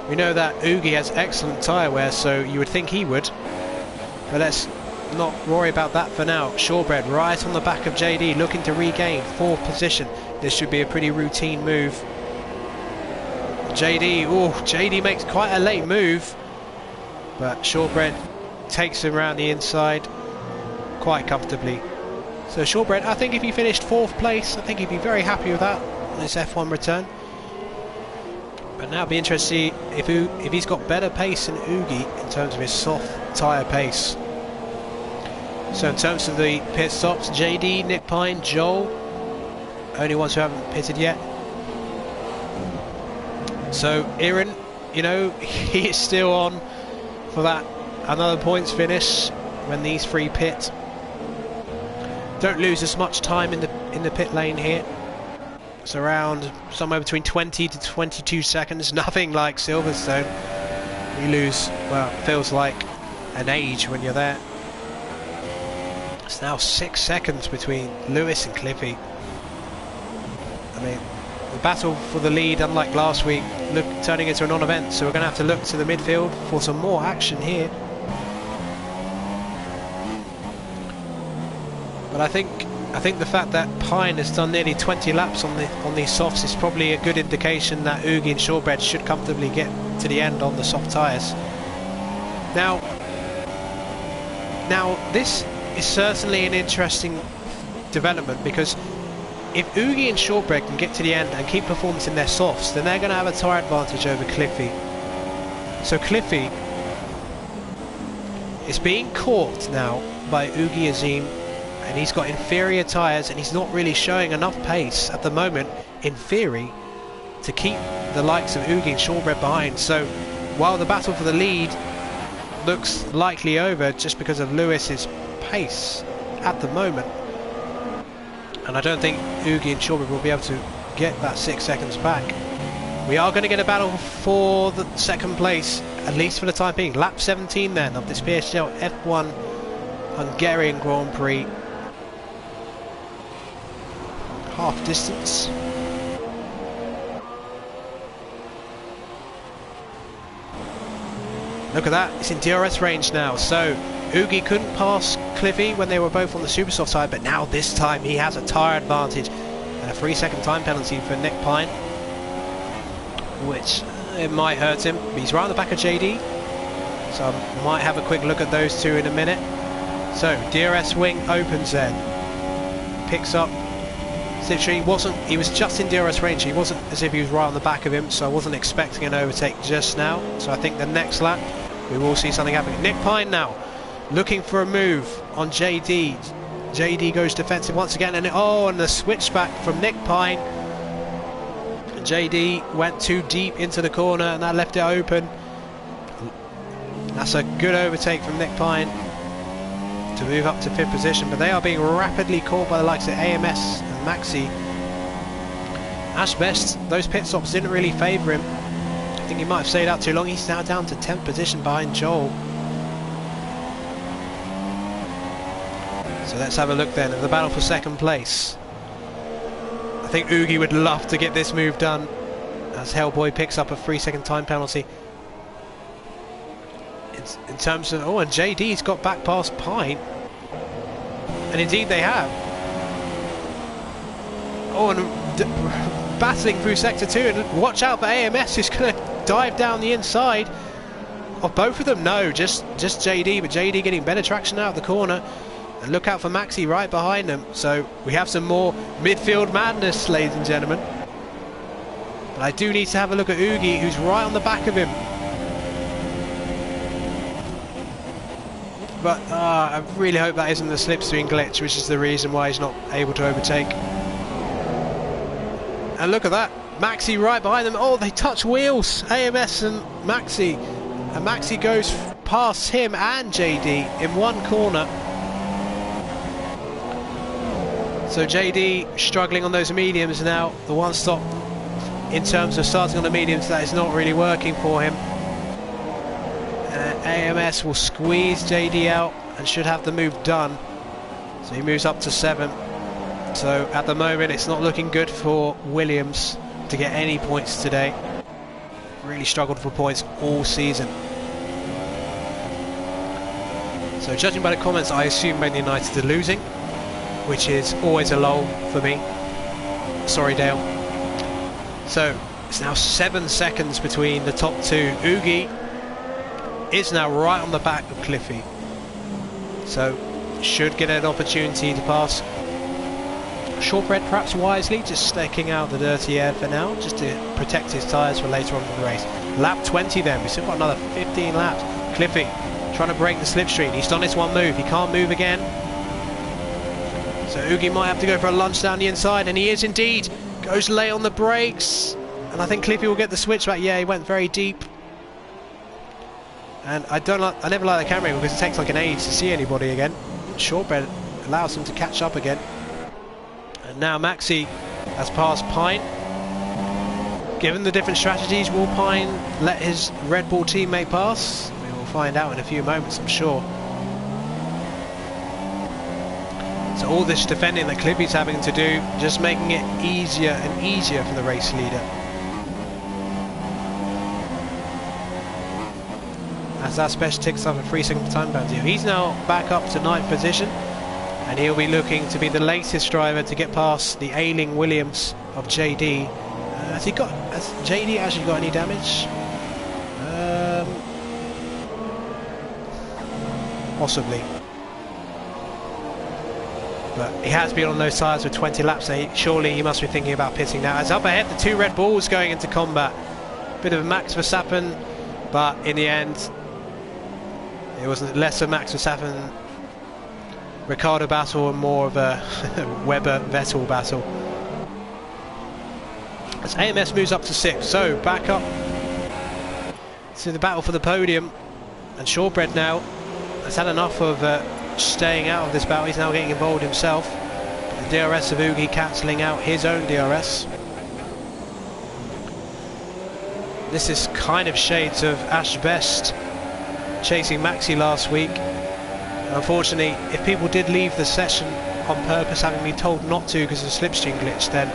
We know that Oogie has excellent tyre wear, so you would think he would. But let's not worry about that for now. Shortbread right on the back of JD, looking to regain 4th position. This should be a pretty routine move. JD, oh, JD makes quite a late move, but Shortbread takes him around the inside quite comfortably. So Shortbread, I think if he finished 4th place, I think he'd be very happy with that on his F1 return. But now it'll be interesting to see if he's got better pace than Oogie in terms of his soft tyre pace. So in terms of the pit stops, JD, Nick Pine, Joel, only ones who haven't pitted yet. So Aaron, you know, he is still on for that another points finish when these 3 pit. Don't lose as much time in the pit lane here. It's around somewhere between 20 to 22 seconds. Nothing like Silverstone. You lose, well, it feels like an age when you're there. It's now 6 seconds between Lewis and Cliffy. I mean, the battle for the lead, unlike last week, turning into a non-event, so we're going to have to look to the midfield for some more action here. But I think the fact that Pine has done nearly 20 laps on these softs is probably a good indication that Oogie and Shortbread should comfortably get to the end on the soft tyres. Now this is certainly an interesting development, because if Oogie and Shortbread can get to the end and keep performance in their softs, then they're going to have a tyre advantage over Cliffy. So Cliffy is being caught now by Oogie Azeem, and he's got inferior tyres, and he's not really showing enough pace at the moment, in theory, to keep the likes of Oogie and Shortbread behind. So while the battle for the lead looks likely over just because of Lewis's pace at the moment. And I don't think Oogie and Shortbread will be able to get that 6 seconds back. We are going to get a battle for the second place, at least for the time being. Lap 17 then of this Psgl F1 Hungarian Grand Prix. Half distance. Look at that, it's in DRS range now. So Oogie couldn't pass Cliffy when they were both on the super soft side, but now this time he has a tyre advantage and a 3-second time penalty for Nick Pine, which it might hurt him. He's right on the back of JD, so I might have a quick look at those two in a minute. So DRS wing opens then, picks up Slipstream. He was just in DRS range, he wasn't as if he was right on the back of him, so I wasn't expecting an overtake just now. So I think the next lap we will see something happening. Nick Pine now looking for a move on JD. JD goes defensive once again, and and the switchback from Nick Pine. JD went too deep into the corner and that left it open. That's a good overtake from Nick Pine to move up to 5th position, but they are being rapidly caught by the likes of AMS and Maxi. At best, those pit stops didn't really favour him. I think he might have stayed out too long. He's now down to 10th position behind Joel. So let's have a look then at the battle for second place. I think Oogie would love to get this move done as HELLBOY picks up a 3-second time penalty. In terms of... and JD's got back past Pine. And indeed they have. And battling through sector 2, and watch out for AMS, who's going to dive down the inside of both of them. No, just JD, but JD getting better traction out of the corner. And look out for Maxi right behind them. So we have some more midfield madness, ladies and gentlemen. But I do need to have a look at Oogie, who's right on the back of him. But I really hope that isn't the slipstream glitch, which is the reason why he's not able to overtake. And look at that, Maxi right behind them. Oh, they touch wheels, AMS and Maxi. And Maxi goes past him and JD in one corner. So JD struggling on those mediums now. The one stop in terms of starting on the mediums, that is not really working for him. AMS will squeeze JD out and should have the move done. So he moves up to 7th. So at the moment it's not looking good for Williams to get any points today. Really struggled for points all season. So judging by the comments, I assume Man United are losing, which is always a lull for me. Sorry, Dale. So it's now 7 seconds between the top two. Oogie is now right on the back of Cliffy, so should get an opportunity to pass Shortbread perhaps wisely, just sticking out the dirty air for now, just to protect his tyres for later on in the race. Lap 20 then, we've still got another 15 laps. Cliffy trying to break the slipstream. He's done his one move, he can't move again. So Oogie might have to go for a lunge down the inside, and he is indeed. Goes late on the brakes, and I think Cliffy will get the switch back. Yeah, he went very deep. And I never like the camera because it takes like an age to see anybody again. Shortbread allows him to catch up again. And now Maxi has passed Pine. Given the different strategies, will Pine let his Red Bull teammate pass? We will find out in a few moments, I'm sure. So all this defending that Cliffy's having to do, just making it easier and easier for the race leader. As that special ticks up a 3-second time penalty. He's now back up to 9th position, and he'll be looking to be the latest driver to get past the ailing Williams of JD. Has JD actually got any damage? Possibly. But he has been on those tyres for 20 laps, so surely he must be thinking about pitting now. As up ahead, the two Red Bulls going into combat. Bit of a Max Verstappen, but in the end, it wasn't less a Max Verstappen Ricciardo battle and more of a Webber Vettel battle. As AMS moves up to 6th, so back up to the battle for the podium. And Shortbread now has had enough of staying out of this battle. He's now getting involved himself. The DRS of Oogie cancelling out his own DRS. This is kind of shades of Ash Best chasing Maxi last week. And unfortunately, if people did leave the session on purpose, having been told not to because of the slipstream glitch, then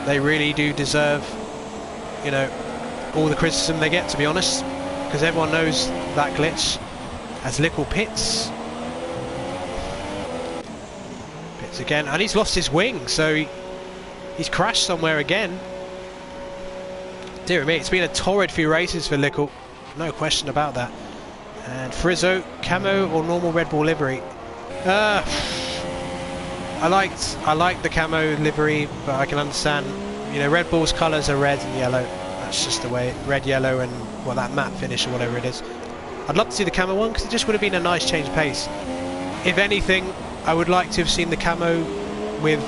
they really do deserve, you know, all the criticism they get, to be honest, because everyone knows that glitch. As Lickle pits again, and he's lost his wing, so he's crashed somewhere again. Dear me, it's been a torrid few races for Lickle, no question about that. And Frizzo, camo or normal Red Bull livery? I like the camo livery, but I can understand, you know, Red Bull's colours are red and yellow. That's just the way, red, yellow, and well, that matte finish or whatever it is. I'd love to see the camo one because it just would have been a nice change of pace. If anything, I would like to have seen the camo with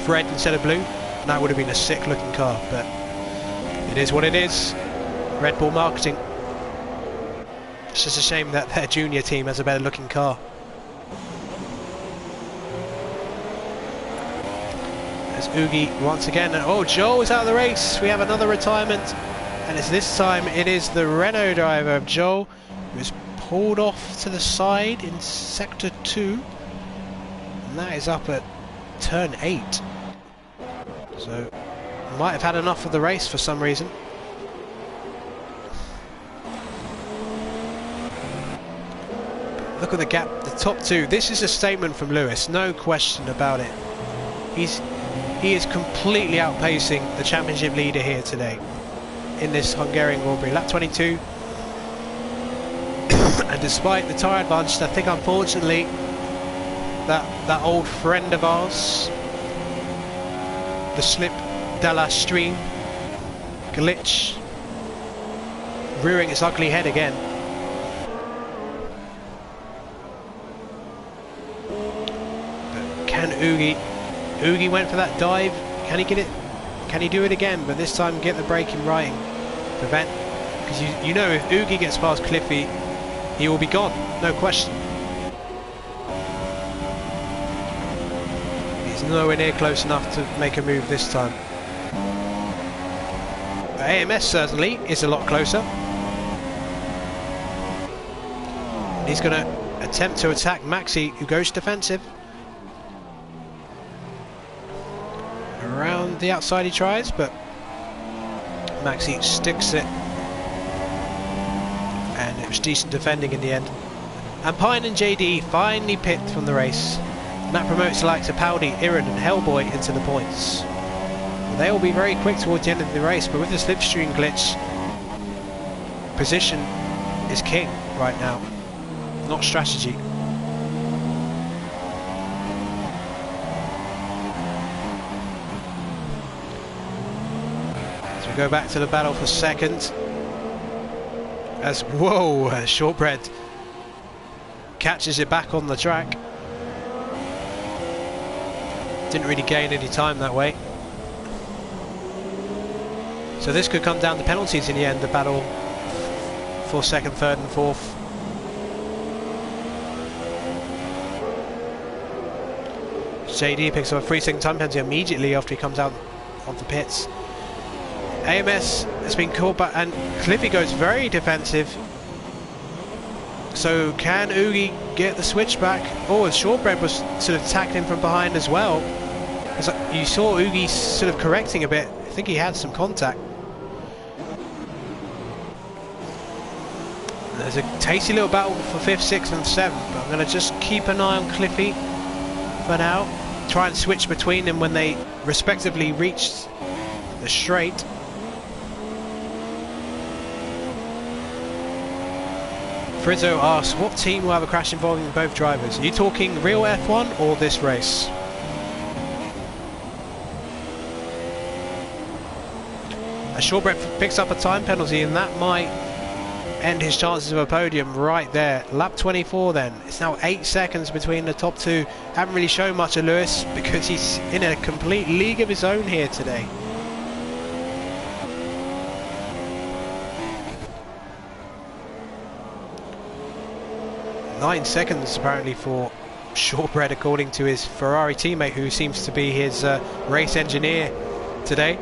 red instead of blue. That would have been a sick looking car, but it is what it is. Red Bull marketing. It's just a shame that their junior team has a better looking car. There's Oogie once again, and oh, Joel is out of the race. We have another retirement, and it's this time it is the Renault driver of Joel, who is pulled off to the side in sector 2, and that is up at turn 8. So might have had enough of the race for some reason. Look at the gap, the top 2. This is a statement from Lewis, no question about it. He is completely outpacing the championship leader here today in this Hungarian Grand Prix. Lap 22. And despite the tyre advantage, I think unfortunately that old friend of ours, the slip de la stream glitch, rearing its ugly head again. But can Oogie went for that dive? Can he get it? Can he do it again? But this time get the braking right, prevent, because you know if Oogie gets past Cliffy, he will be gone, no question. He's nowhere near close enough to make a move this time. But AMS certainly is a lot closer. He's going to attempt to attack Maxi, who goes defensive. Around the outside he tries, but Maxi sticks it. And it was decent defending in the end. And Pine and JD finally picked from the race. And that promotes the likes of Paudie, Iran and HELLBOY into the points. Well, they will be very quick towards the end of the race, but with the slipstream glitch, position is king right now, not strategy. So we go back to the battle for second. As, whoa, Shortbread catches it back on the track. Didn't really gain any time that way. So this could come down to penalties in the end, the battle for second, third and fourth. JD picks up a 3-second time penalty immediately after he comes out of the pits. AMS has been caught back, and Cliffy goes very defensive. So can Oogie get the switch back? Oh, and Shortbread was sort of attacked him from behind as well. You saw Oogie sort of correcting a bit. I think he had some contact. There's a tasty little battle for 5th, 6th and 7th, but I'm going to just keep an eye on Cliffy for now. Try and switch between them when they respectively reach the straight. Frizzo asks, what team will have a crash involving both drivers? Are you talking real F1 or this race? A Shortbread picks up a time penalty, and that might end his chances of a podium right there. Lap 24 then. It's now 8 seconds between the top two. Haven't really shown much of Lewis because he's in a complete league of his own here today. 9 seconds apparently for Shortbread, according to his Ferrari teammate, who seems to be his race engineer today.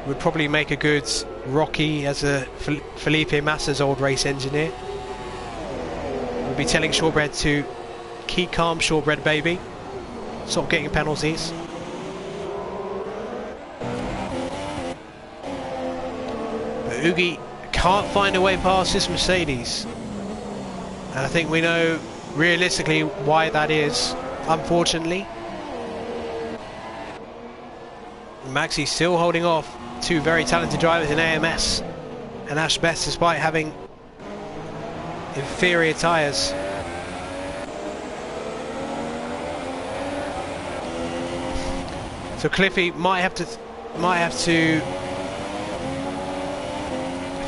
Would probably make a good Rocky as a Felipe Massa's old race engineer. We'll be telling Shortbread to keep calm, Shortbread baby. Stop getting penalties. But Oogie can't find a way past this Mercedes. And I think we know realistically why that is, unfortunately. Maxi still holding off two very talented drivers in AMS and Ash Best, despite having inferior tyres. So Cliffy might have to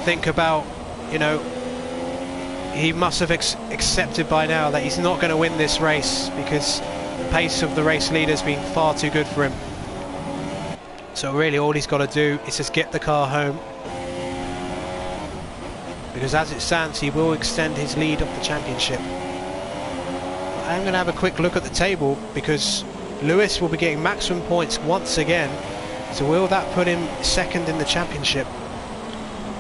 think about, you know, he must have accepted by now that he's not going to win this race because the pace of the race leader has been far too good for him. So really all he's got to do is just get the car home, because as it stands he will extend his lead of the championship. I'm going to have a quick look at the table, because Lewis will be getting maximum points once again. So will that put him second in the championship?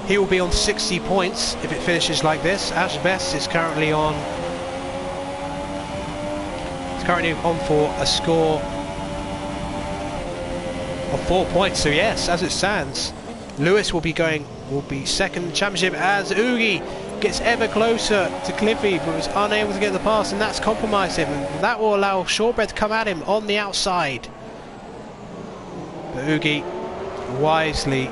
He will be on 60 points if it finishes like this. Ash Best is currently on for a score of 4 points. So yes, as it stands, Lewis will be second in the championship as Oogie gets ever closer to Cliffy, but was unable to get the pass, and that's compromised him, and that will allow Shortbread to come at him on the outside. But Oogie wisely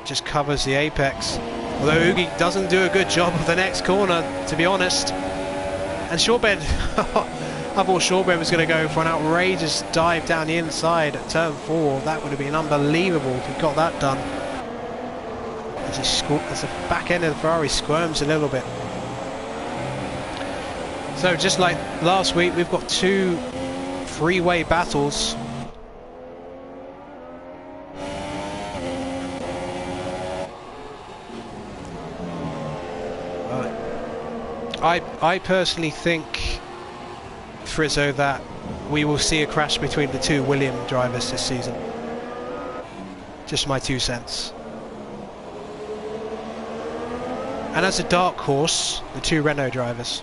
just covers the apex, although Oogie doesn't do a good job of the next corner, to be honest. And Shortbread I thought Shortbread was going to go for an outrageous dive down the inside at turn 4. That would have been unbelievable if he got that done. As the back end of the Ferrari squirms a little bit. So just like last week, we've got two freeway battles. I personally think, Frizzo, that we will see a crash between the two William drivers this season. Just my 2 cents. And as a dark horse, the two Renault drivers.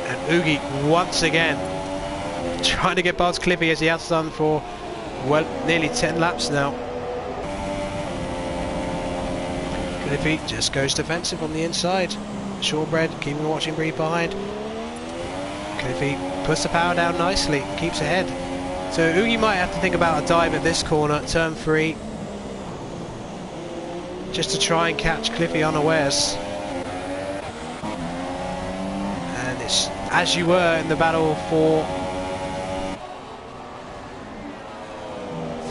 And Oogie once again trying to get past Cliffy, as he has done for, well, nearly 10 laps now. Cliffy just goes defensive on the inside. Shortbread keeping watching brief behind. Cliffy puts the power down nicely, keeps ahead. So Oogie might have to think about a dive at this corner, turn 3, just to try and catch Cliffy unawares. And it's as you were in the battle for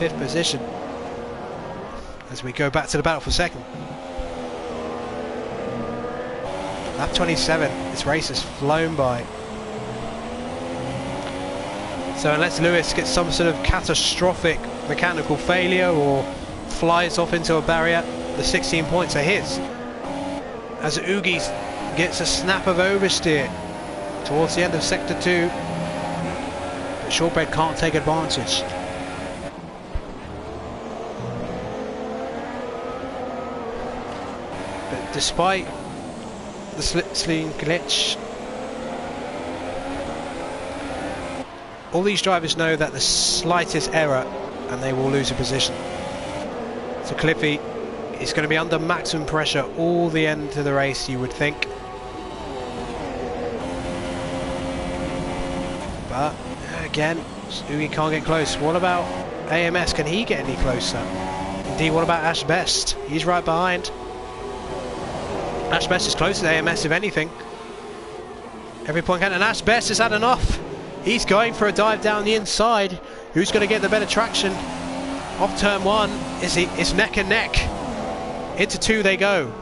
5th position, as we go back to the battle for 2nd. Lap 27, this race has flown by. So unless Lewis gets some sort of catastrophic mechanical failure or flies off into a barrier, the 16 points are his. As Oogie gets a snap of oversteer towards the end of sector 2, but Shortbread can't take advantage. But despite the slipstream glitch, all these drivers know that the slightest error and they will lose a position. So Cliffy is going to be under maximum pressure all the end to the race, you would think. But again, Oogie can't get close. What about AMS? Can he get any closer? Indeed, what about Ash Best? He's right behind. Ash Best is closer to AMS, if anything. Every point count, and Ash Best has had enough. He's going for a dive down the inside. Who's going to get the better traction? Off turn 1, it's neck and neck. Into 2 they go.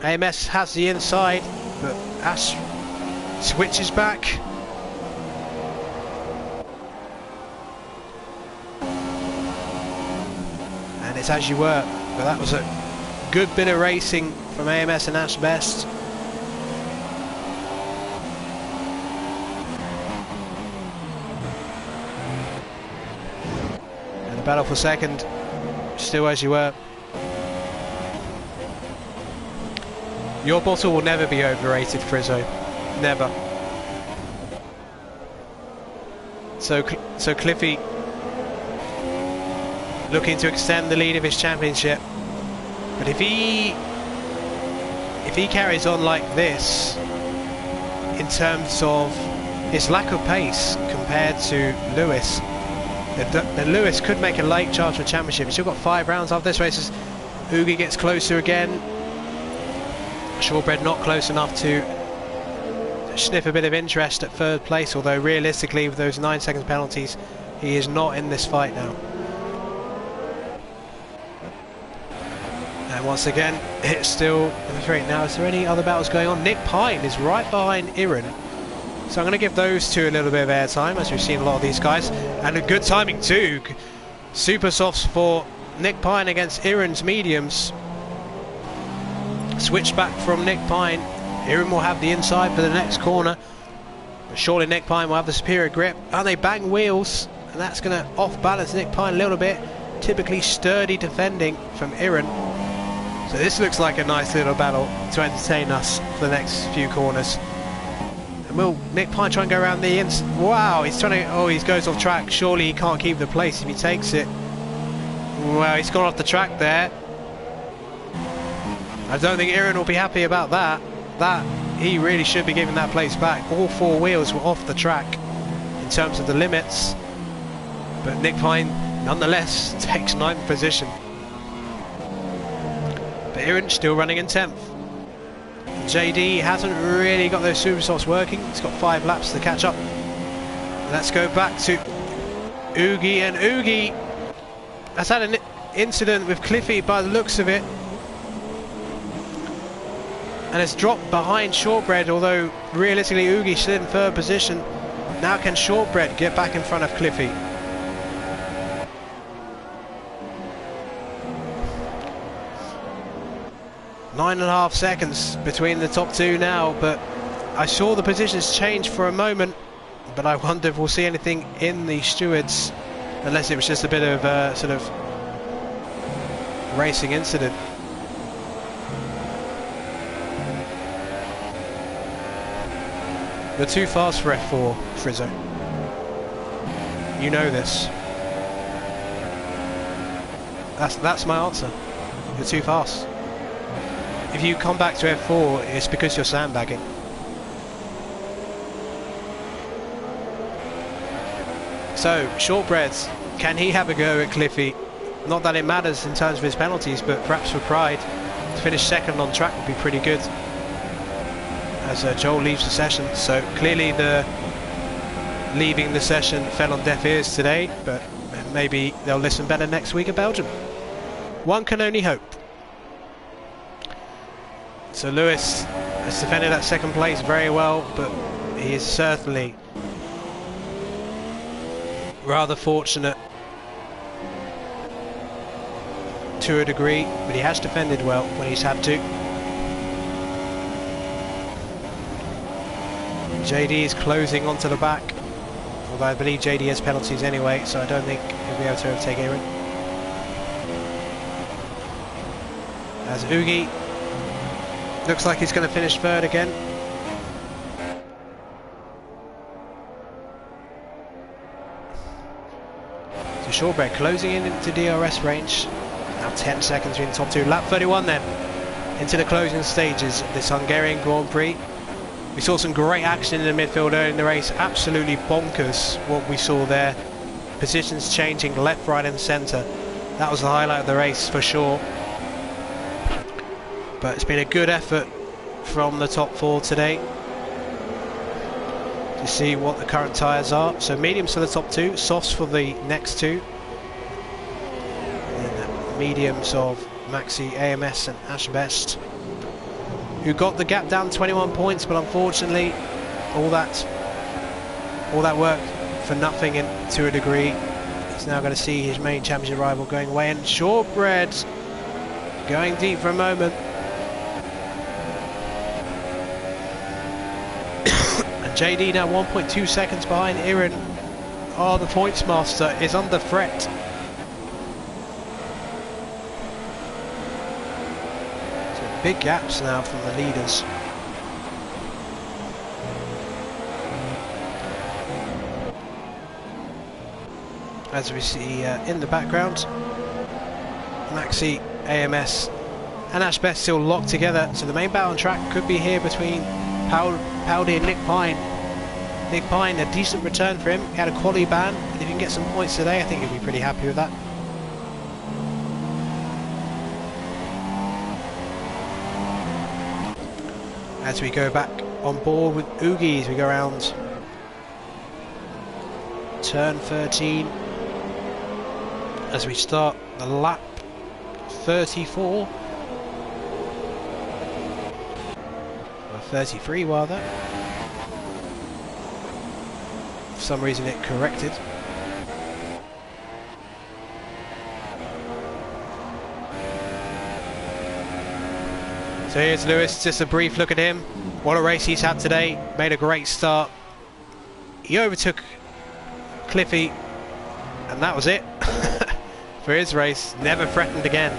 AMS has the inside, but Ash switches back. And it's as you were, but that was a good bit of racing from AMS and Ash Best. And the battle for second, still as you were. Your bottle will never be overrated, Frizzo. Never. So Cliffy looking to extend the lead of his championship. But if he carries on like this in terms of his lack of pace compared to Lewis, then Lewis could make a late charge for championship. He's still got 5 rounds after this race as Oogie gets closer again. Shortbread not close enough to sniff a bit of interest at 3rd place, although realistically with those 9 second penalties he is not in this fight now. And once again it's still straight. Now is there any other battles going on? Nick Pine is right behind Iran, so I'm going to give those two a little bit of airtime, as we've seen a lot of these guys, and a good timing too. Super softs for Nick Pine against Iran's mediums. Switch back from Nick Pine. Iran will have the inside for the next corner, but surely Nick Pine will have the superior grip, and they bang wheels, and that's going to off balance Nick Pine a little bit. Typically sturdy defending from Iran, so this looks like a nice little battle to entertain us for the next few corners. And will Nick Pine try and go around the ins? Wow, he's trying to, oh, he goes off track. Surely he can't keep the place if he takes it. Well, he's gone off the track there. I don't think Iran will be happy about that. He really should be giving that place back. All 4 wheels were off the track in terms of the limits, but Nick Pine nonetheless takes 9th position. But Iran still running in 10th. JD hasn't really got those super softs working. He's got 5 laps to catch up. Let's go back to Oogie, and Oogie has had an incident with Cliffy by the looks of it, and has dropped behind Shortbread, although realistically Oogie still in 3rd position. Now can Shortbread get back in front of Cliffy? Nine and a half seconds between the top 2 now, but I saw the positions change for a moment, but I wonder if we'll see anything in the stewards, unless it was just a bit of a sort of racing incident. You're too fast for F4, Frizzo. You know this. That's my answer. You're too fast. If you come back to F4, it's because you're sandbagging. So, Shortbread, can he have a go at Cliffy? Not that it matters in terms of his penalties, but perhaps for pride, to finish 2nd on track would be pretty good. As Joel leaves the session, so clearly the leaving the session fell on deaf ears today, but maybe they'll listen better next week at Belgium. One can only hope. So Lewis has defended that 2nd place very well, but he is certainly rather fortunate to a degree, but he has defended well when he's had to. JD is closing onto the back, although I believe JD has penalties anyway, so I don't think he'll be able to overtake Aaron. As Oogie looks like he's going to finish 3rd again. So Shortbread closing in into DRS range. Now 10 seconds between the top 2. Lap 31 then, into the closing stages of this Hungarian Grand Prix. We saw some great action in the midfield early in the race. Absolutely bonkers what we saw there. Positions changing left, right and centre. That was the highlight of the race for sure. But it's been a good effort from the top 4 today. To see what the current tyres are. So mediums for the top 2, softs for the next 2. And then mediums of Maxi, AMS and Ash Best, who got the gap down 21 points, but unfortunately all that work for nothing to a degree. He's now going to see his main championship rival going away, and Shortbread going deep for a moment. And JD now 1.2 seconds behind Iran. Oh, the points master is under threat. So big gaps now from the leaders. As we see in the background, Maxi, AMS and Ashbeth still locked together, so the main battle on track could be here between Paudie and Nick Pine. Nick Pine, a decent return for him. He had a quali ban, and if he can get some points today, I think he'll be pretty happy with that. As we go back on board with Oogie as we go around turn 13, as we start the lap 34, or 33 rather. For some reason it corrected. So here's Lewis, just a brief look at him. What a race he's had today, made a great start. He overtook Cliffy, and that was it for his race, never threatened again.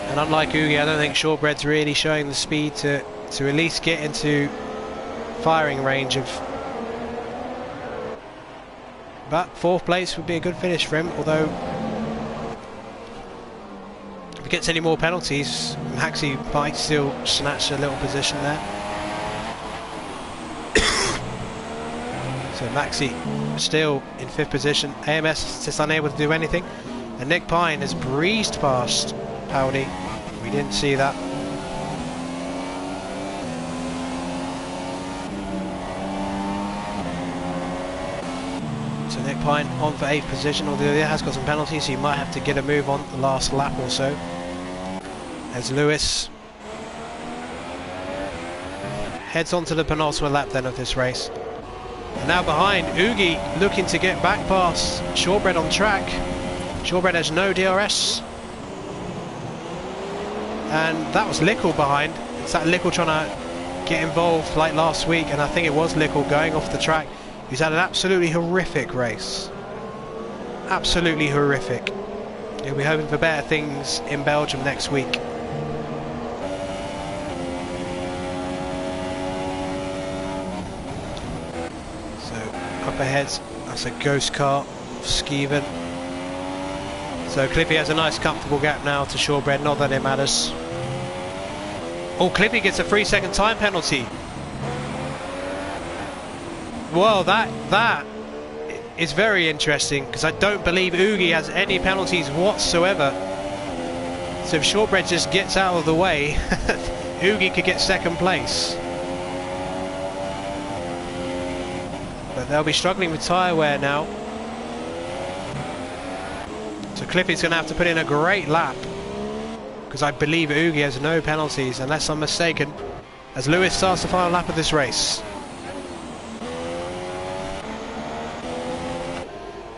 And unlike Oogie, I don't think Shortbread's really showing the speed to at least get into firing range of. But 4th place would be a good finish for him, although if he gets any more penalties, Maxi might still snatch a little position there. So Maxi still in 5th position, AMS just unable to do anything, and Nick Pine has breezed past Paudie. We didn't see that. So Nick Pine on for 8th position, although he has got some penalties, so he might have to get a move on the last lap or so. As Lewis heads on to the penultimate lap then of this race. And now behind, Oogie looking to get back past Shortbread on track. Shortbread has no DRS. And that was Lickle behind. It's that Lickle trying to get involved like last week, and I think it was Lickle going off the track. He's had an absolutely horrific race. Absolutely horrific. He'll be hoping for better things in Belgium next week. Up ahead, that's a ghost car of Skeevan. So Cliffy has a nice comfortable gap now to Shortbread, not that it matters. Oh, Cliffy gets a 3-second time penalty. Well, that is very interesting, because I don't believe Oogie has any penalties whatsoever. So if Shortbread just gets out of the way, Oogie could get 2nd place. But they'll be struggling with tyre wear now. So Cliffy's going to have to put in a great lap, because I believe Oogie has no penalties, unless I'm mistaken, as Lewis starts the final lap of this race.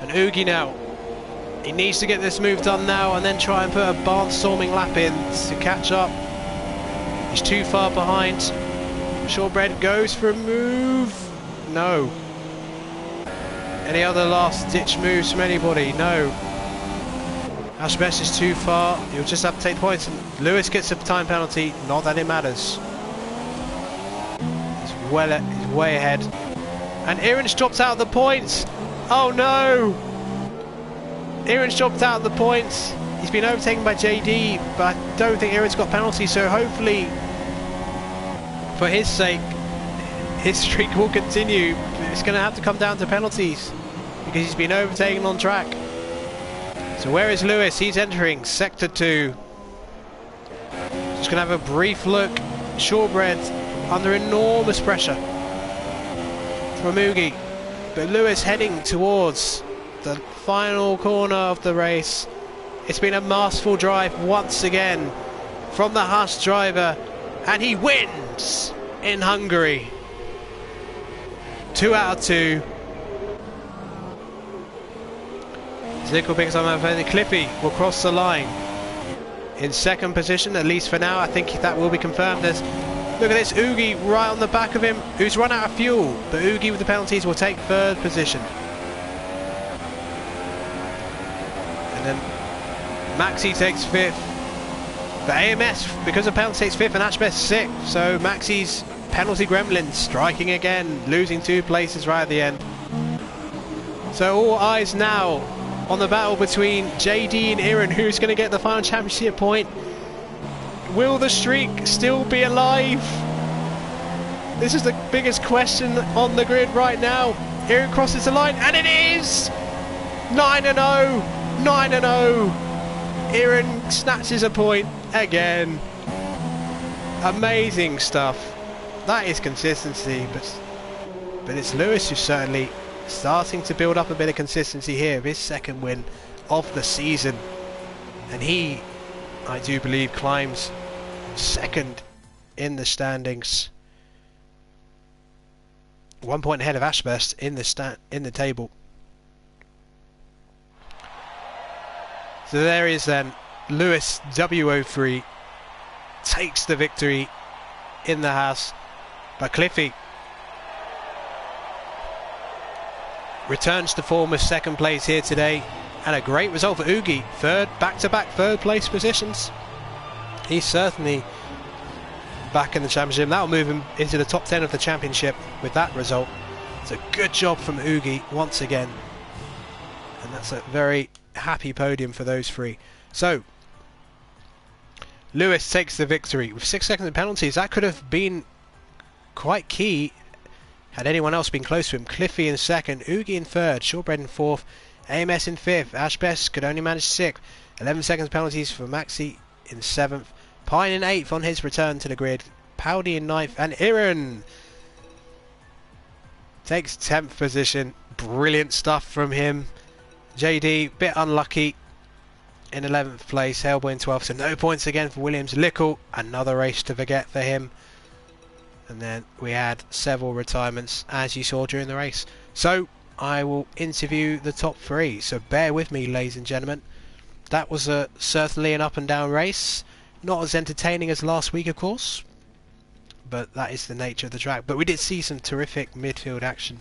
And Oogie now, he needs to get this move done now and then try and put a barnstorming lap in to catch up. He's too far behind. Shortbread goes for a move. No. Any other last ditch moves from anybody? No. Ashbeth is too far. He'll just have to take points, and Lewis gets a time penalty. Not that it matters. He's way ahead. And Aaron's dropped out of the points. Oh no! Aaron's dropped out of the points. He's been overtaken by JD, but I don't think Aaron's got penalties, so hopefully, for his sake, his streak will continue. It's going to have to come down to penalties, because he's been overtaken on track. So where is Lewis? He's entering Sector 2. Just going to have a brief look. Shortbread under enormous pressure from Oogie. But Lewis heading towards the final corner of the race. It's been a masterful drive once again from the Haas driver. And he wins in Hungary. 2 out of 2. Zickle picks up, Cliffy will cross the line. in second position, at least for now. I think that will be confirmed as... Look at this, Oogie right on the back of him, who's run out of fuel. But Oogie with the penalties will take third position. And then Maxi takes fifth. But AMS, because of penalty, takes fifth and Ashbest sixth. So Maxi's penalty gremlin striking again, losing 2 places right at the end. So all eyes now on the battle between JD and Iran, who's going to get the final championship point. Will the streak still be alive? This is the biggest question on the grid right now. Iran crosses the line, and it is 9-0, 9-0. Iran snatches a point again. Amazing stuff. That is consistency, but it's Lewis who's certainly starting to build up a bit of consistency here. His second win of the season, and he, I do believe, climbs second in the standings, 1 point ahead of Ashbest in the table. So there is then Lewis W03 takes the victory in the Haas, but Cliffy returns to form of second place here today, and a great result for Oogie. Back-to-back third place positions. He's certainly back in the championship. That'll move him into the top 10 of the championship with that result. It's a good job from Oogie once again, and that's a very happy podium for those three. So Lewis takes the victory with 6 seconds of penalties. That could have been quite key had anyone else been close to him. Cliffy in second, Oogie in third, Shortbread in fourth, AMS in fifth, Ashbest could only manage sixth, 11 seconds penalties for Maxi in seventh, Pine in eighth on his return to the grid, Paudie in ninth, and Iran takes 10th position. Brilliant stuff from him. JD, bit unlucky in 11th place, HELLBOY in 12th, so no points again for Williams. Lickle, another race to forget for him. And then we had several retirements, as you saw during the race. So I will interview the top 3, so bear with me, ladies and gentlemen. That was certainly an up and down race, not as entertaining as last week, of course, but that is the nature of the track. But we did see some terrific midfield action.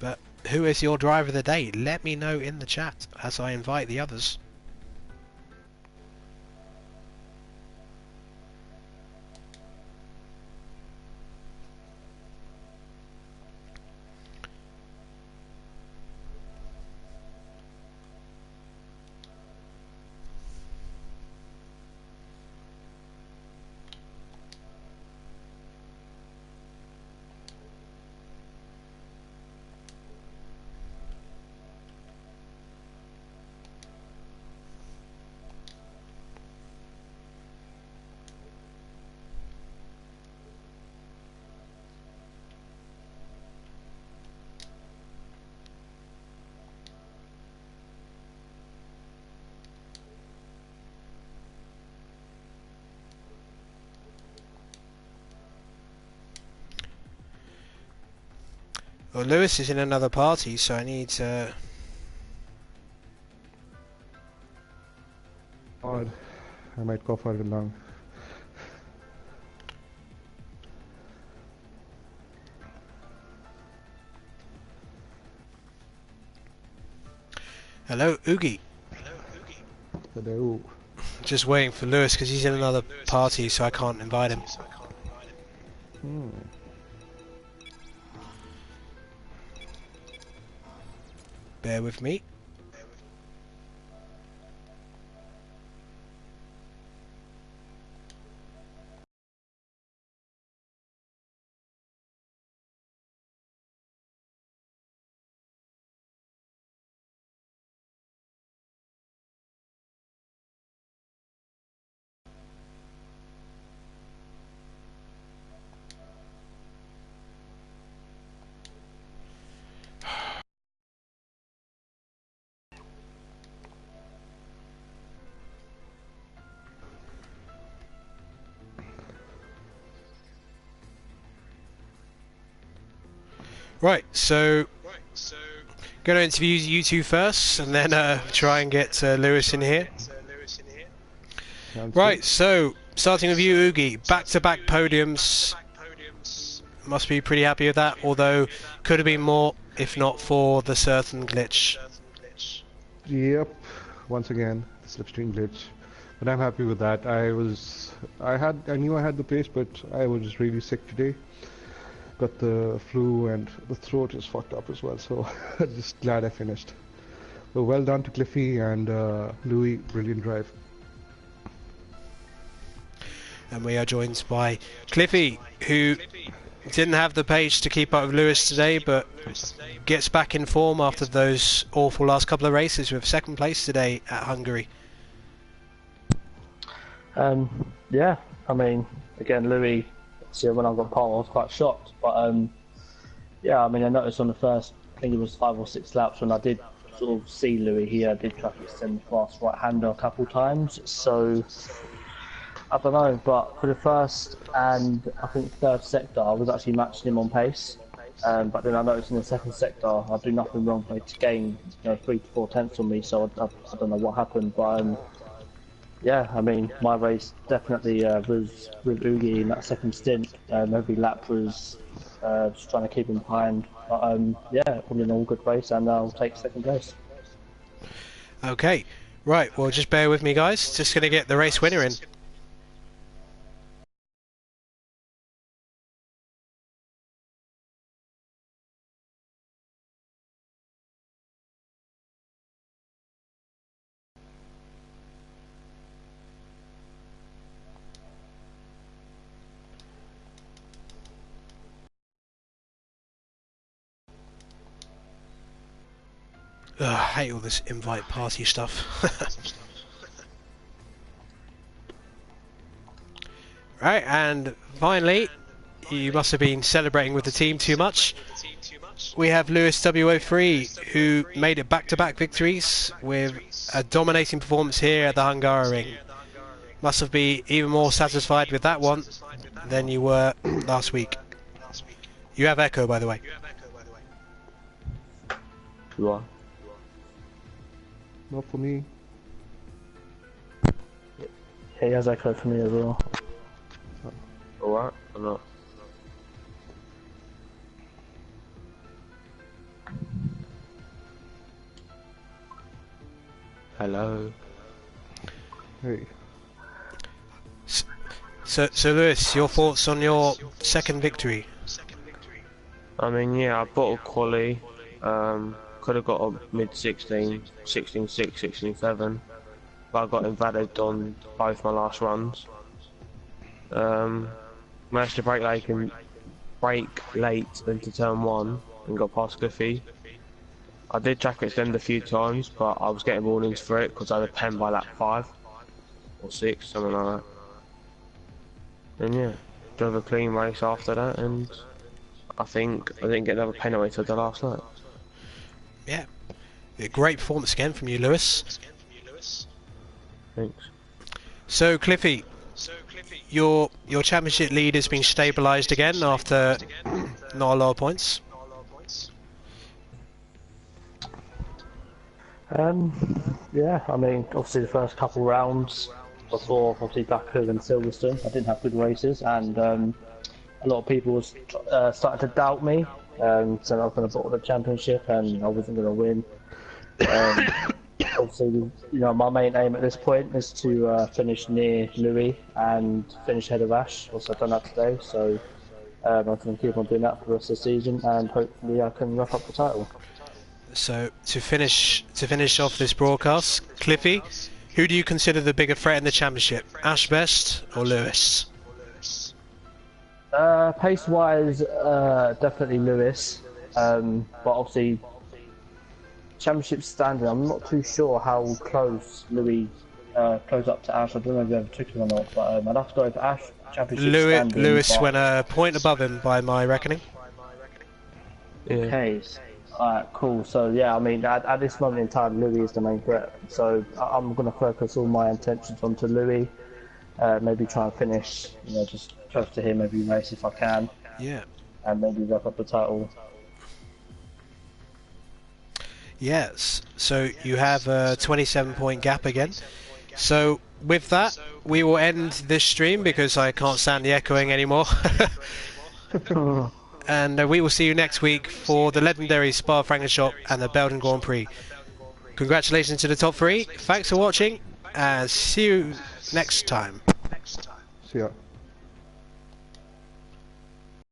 But who is your driver of the day? Let me know in the chat as I invite the others. Well, Lewis is in another party, so I need to... Or I might go for a long. Hello, Oogie. Hello. Just waiting for Lewis because he's in another party, so I can't invite him. Bear with me. Right, so going to interview you two first, and then try and get Lewis in here. Sounds Right, good. so starting with you, Oogie, back-to-back podiums. Must be pretty happy with that, although could have been more if not for the certain glitch. Yep. Once again, the slipstream glitch. But I'm happy with that. I knew I had the pace, but I was just really sick today. Got the flu and the throat is fucked up as well, so I'm just glad I finished. So well done to Cliffy and Louis, brilliant drive. And we are joined by Cliffy, who didn't have the pace to keep up with Lewis today, but gets back in form after those awful last couple of races with second place today at Hungary. Yeah, I mean, again, Louis, see, when I got pole, I was quite shocked. But yeah, I mean, I noticed on the first, I think it was 5 or 6 laps when I did sort of see Louis here, I did try to extend fast right-hander a couple times. So I don't know, but for the first and I think third sector, I was actually matching him on pace. But then I noticed in the second sector, I do nothing wrong for it to gain, 3 to 4 tenths on me. So I don't know what happened, but yeah, I mean, my race definitely was with Oogie in that second stint. Every lap was just trying to keep him behind. But yeah, all in all, good race, and I'll take second place. Okay, right, well just bear with me guys, just going to get the race winner in. Ugh, I hate all this invite party stuff. Right, and finally, you must have been celebrating with the team too much. We have Lewis W03, who made it back-to-back victories with a dominating performance here at the Hungaroring. Must have been even more satisfied with that one than you were last week. You have echo, by the way. You are. Not for me. Yeah, he has echo for me as well. Alright, or not? Hello. Hey. So Lewis, your thoughts on your second victory? I mean, yeah, I bought a quali. Could have got a mid-16, 16.6, 16.7, but I got invalid on both my last runs. Managed to brake late into turn 1 and got past Cliffy. I did jack extend a few times, but I was getting warnings for it because I had a pen by lap 5 or 6, something like that. And yeah, drove a clean race after that, and I think I didn't get another penalty till the last lap. Yeah, a great performance again from you, Lewis. Thanks. So Cliffy, your championship lead has been stabilised again after not a lot of points. Yeah, I mean, obviously the first couple rounds before obviously Baku and Silverstone, I didn't have good races, and a lot of people was started to doubt me, saying I was going to bottle the championship and I wasn't going to win. Obviously, my main aim at this point is to finish near Louis and finish ahead of Ash. Also, I've done that today, so I'm going to keep on doing that for the rest of the season, and hopefully I can wrap up the title. So to finish off this broadcast, Cliffy, who do you consider the bigger threat in the championship, Ash Best or Lewis? Pace-wise, definitely Lewis, but obviously championship standing, I'm not too sure how close Louis close up to Ash. I don't know if you ever took him or not, but I'd have to go with Ash. Championship standing. Lewis went a point above him by my reckoning. Yeah. Okay. Alright, cool. So yeah, I mean, at this moment in time, Louis is the main threat. So I'm going to focus all my intentions onto Louis. Maybe try and finish, just close to him every race if I can. Yeah. And maybe wrap up the title. Yes. So you have a 27-point gap again. So with that, we will end this stream because I can't stand the echoing anymore. And we will see you next week for the legendary Spa-Francorchamps and the Belgian Grand Prix. Congratulations to the top 3. Thanks for watching, and see you next time. See ya.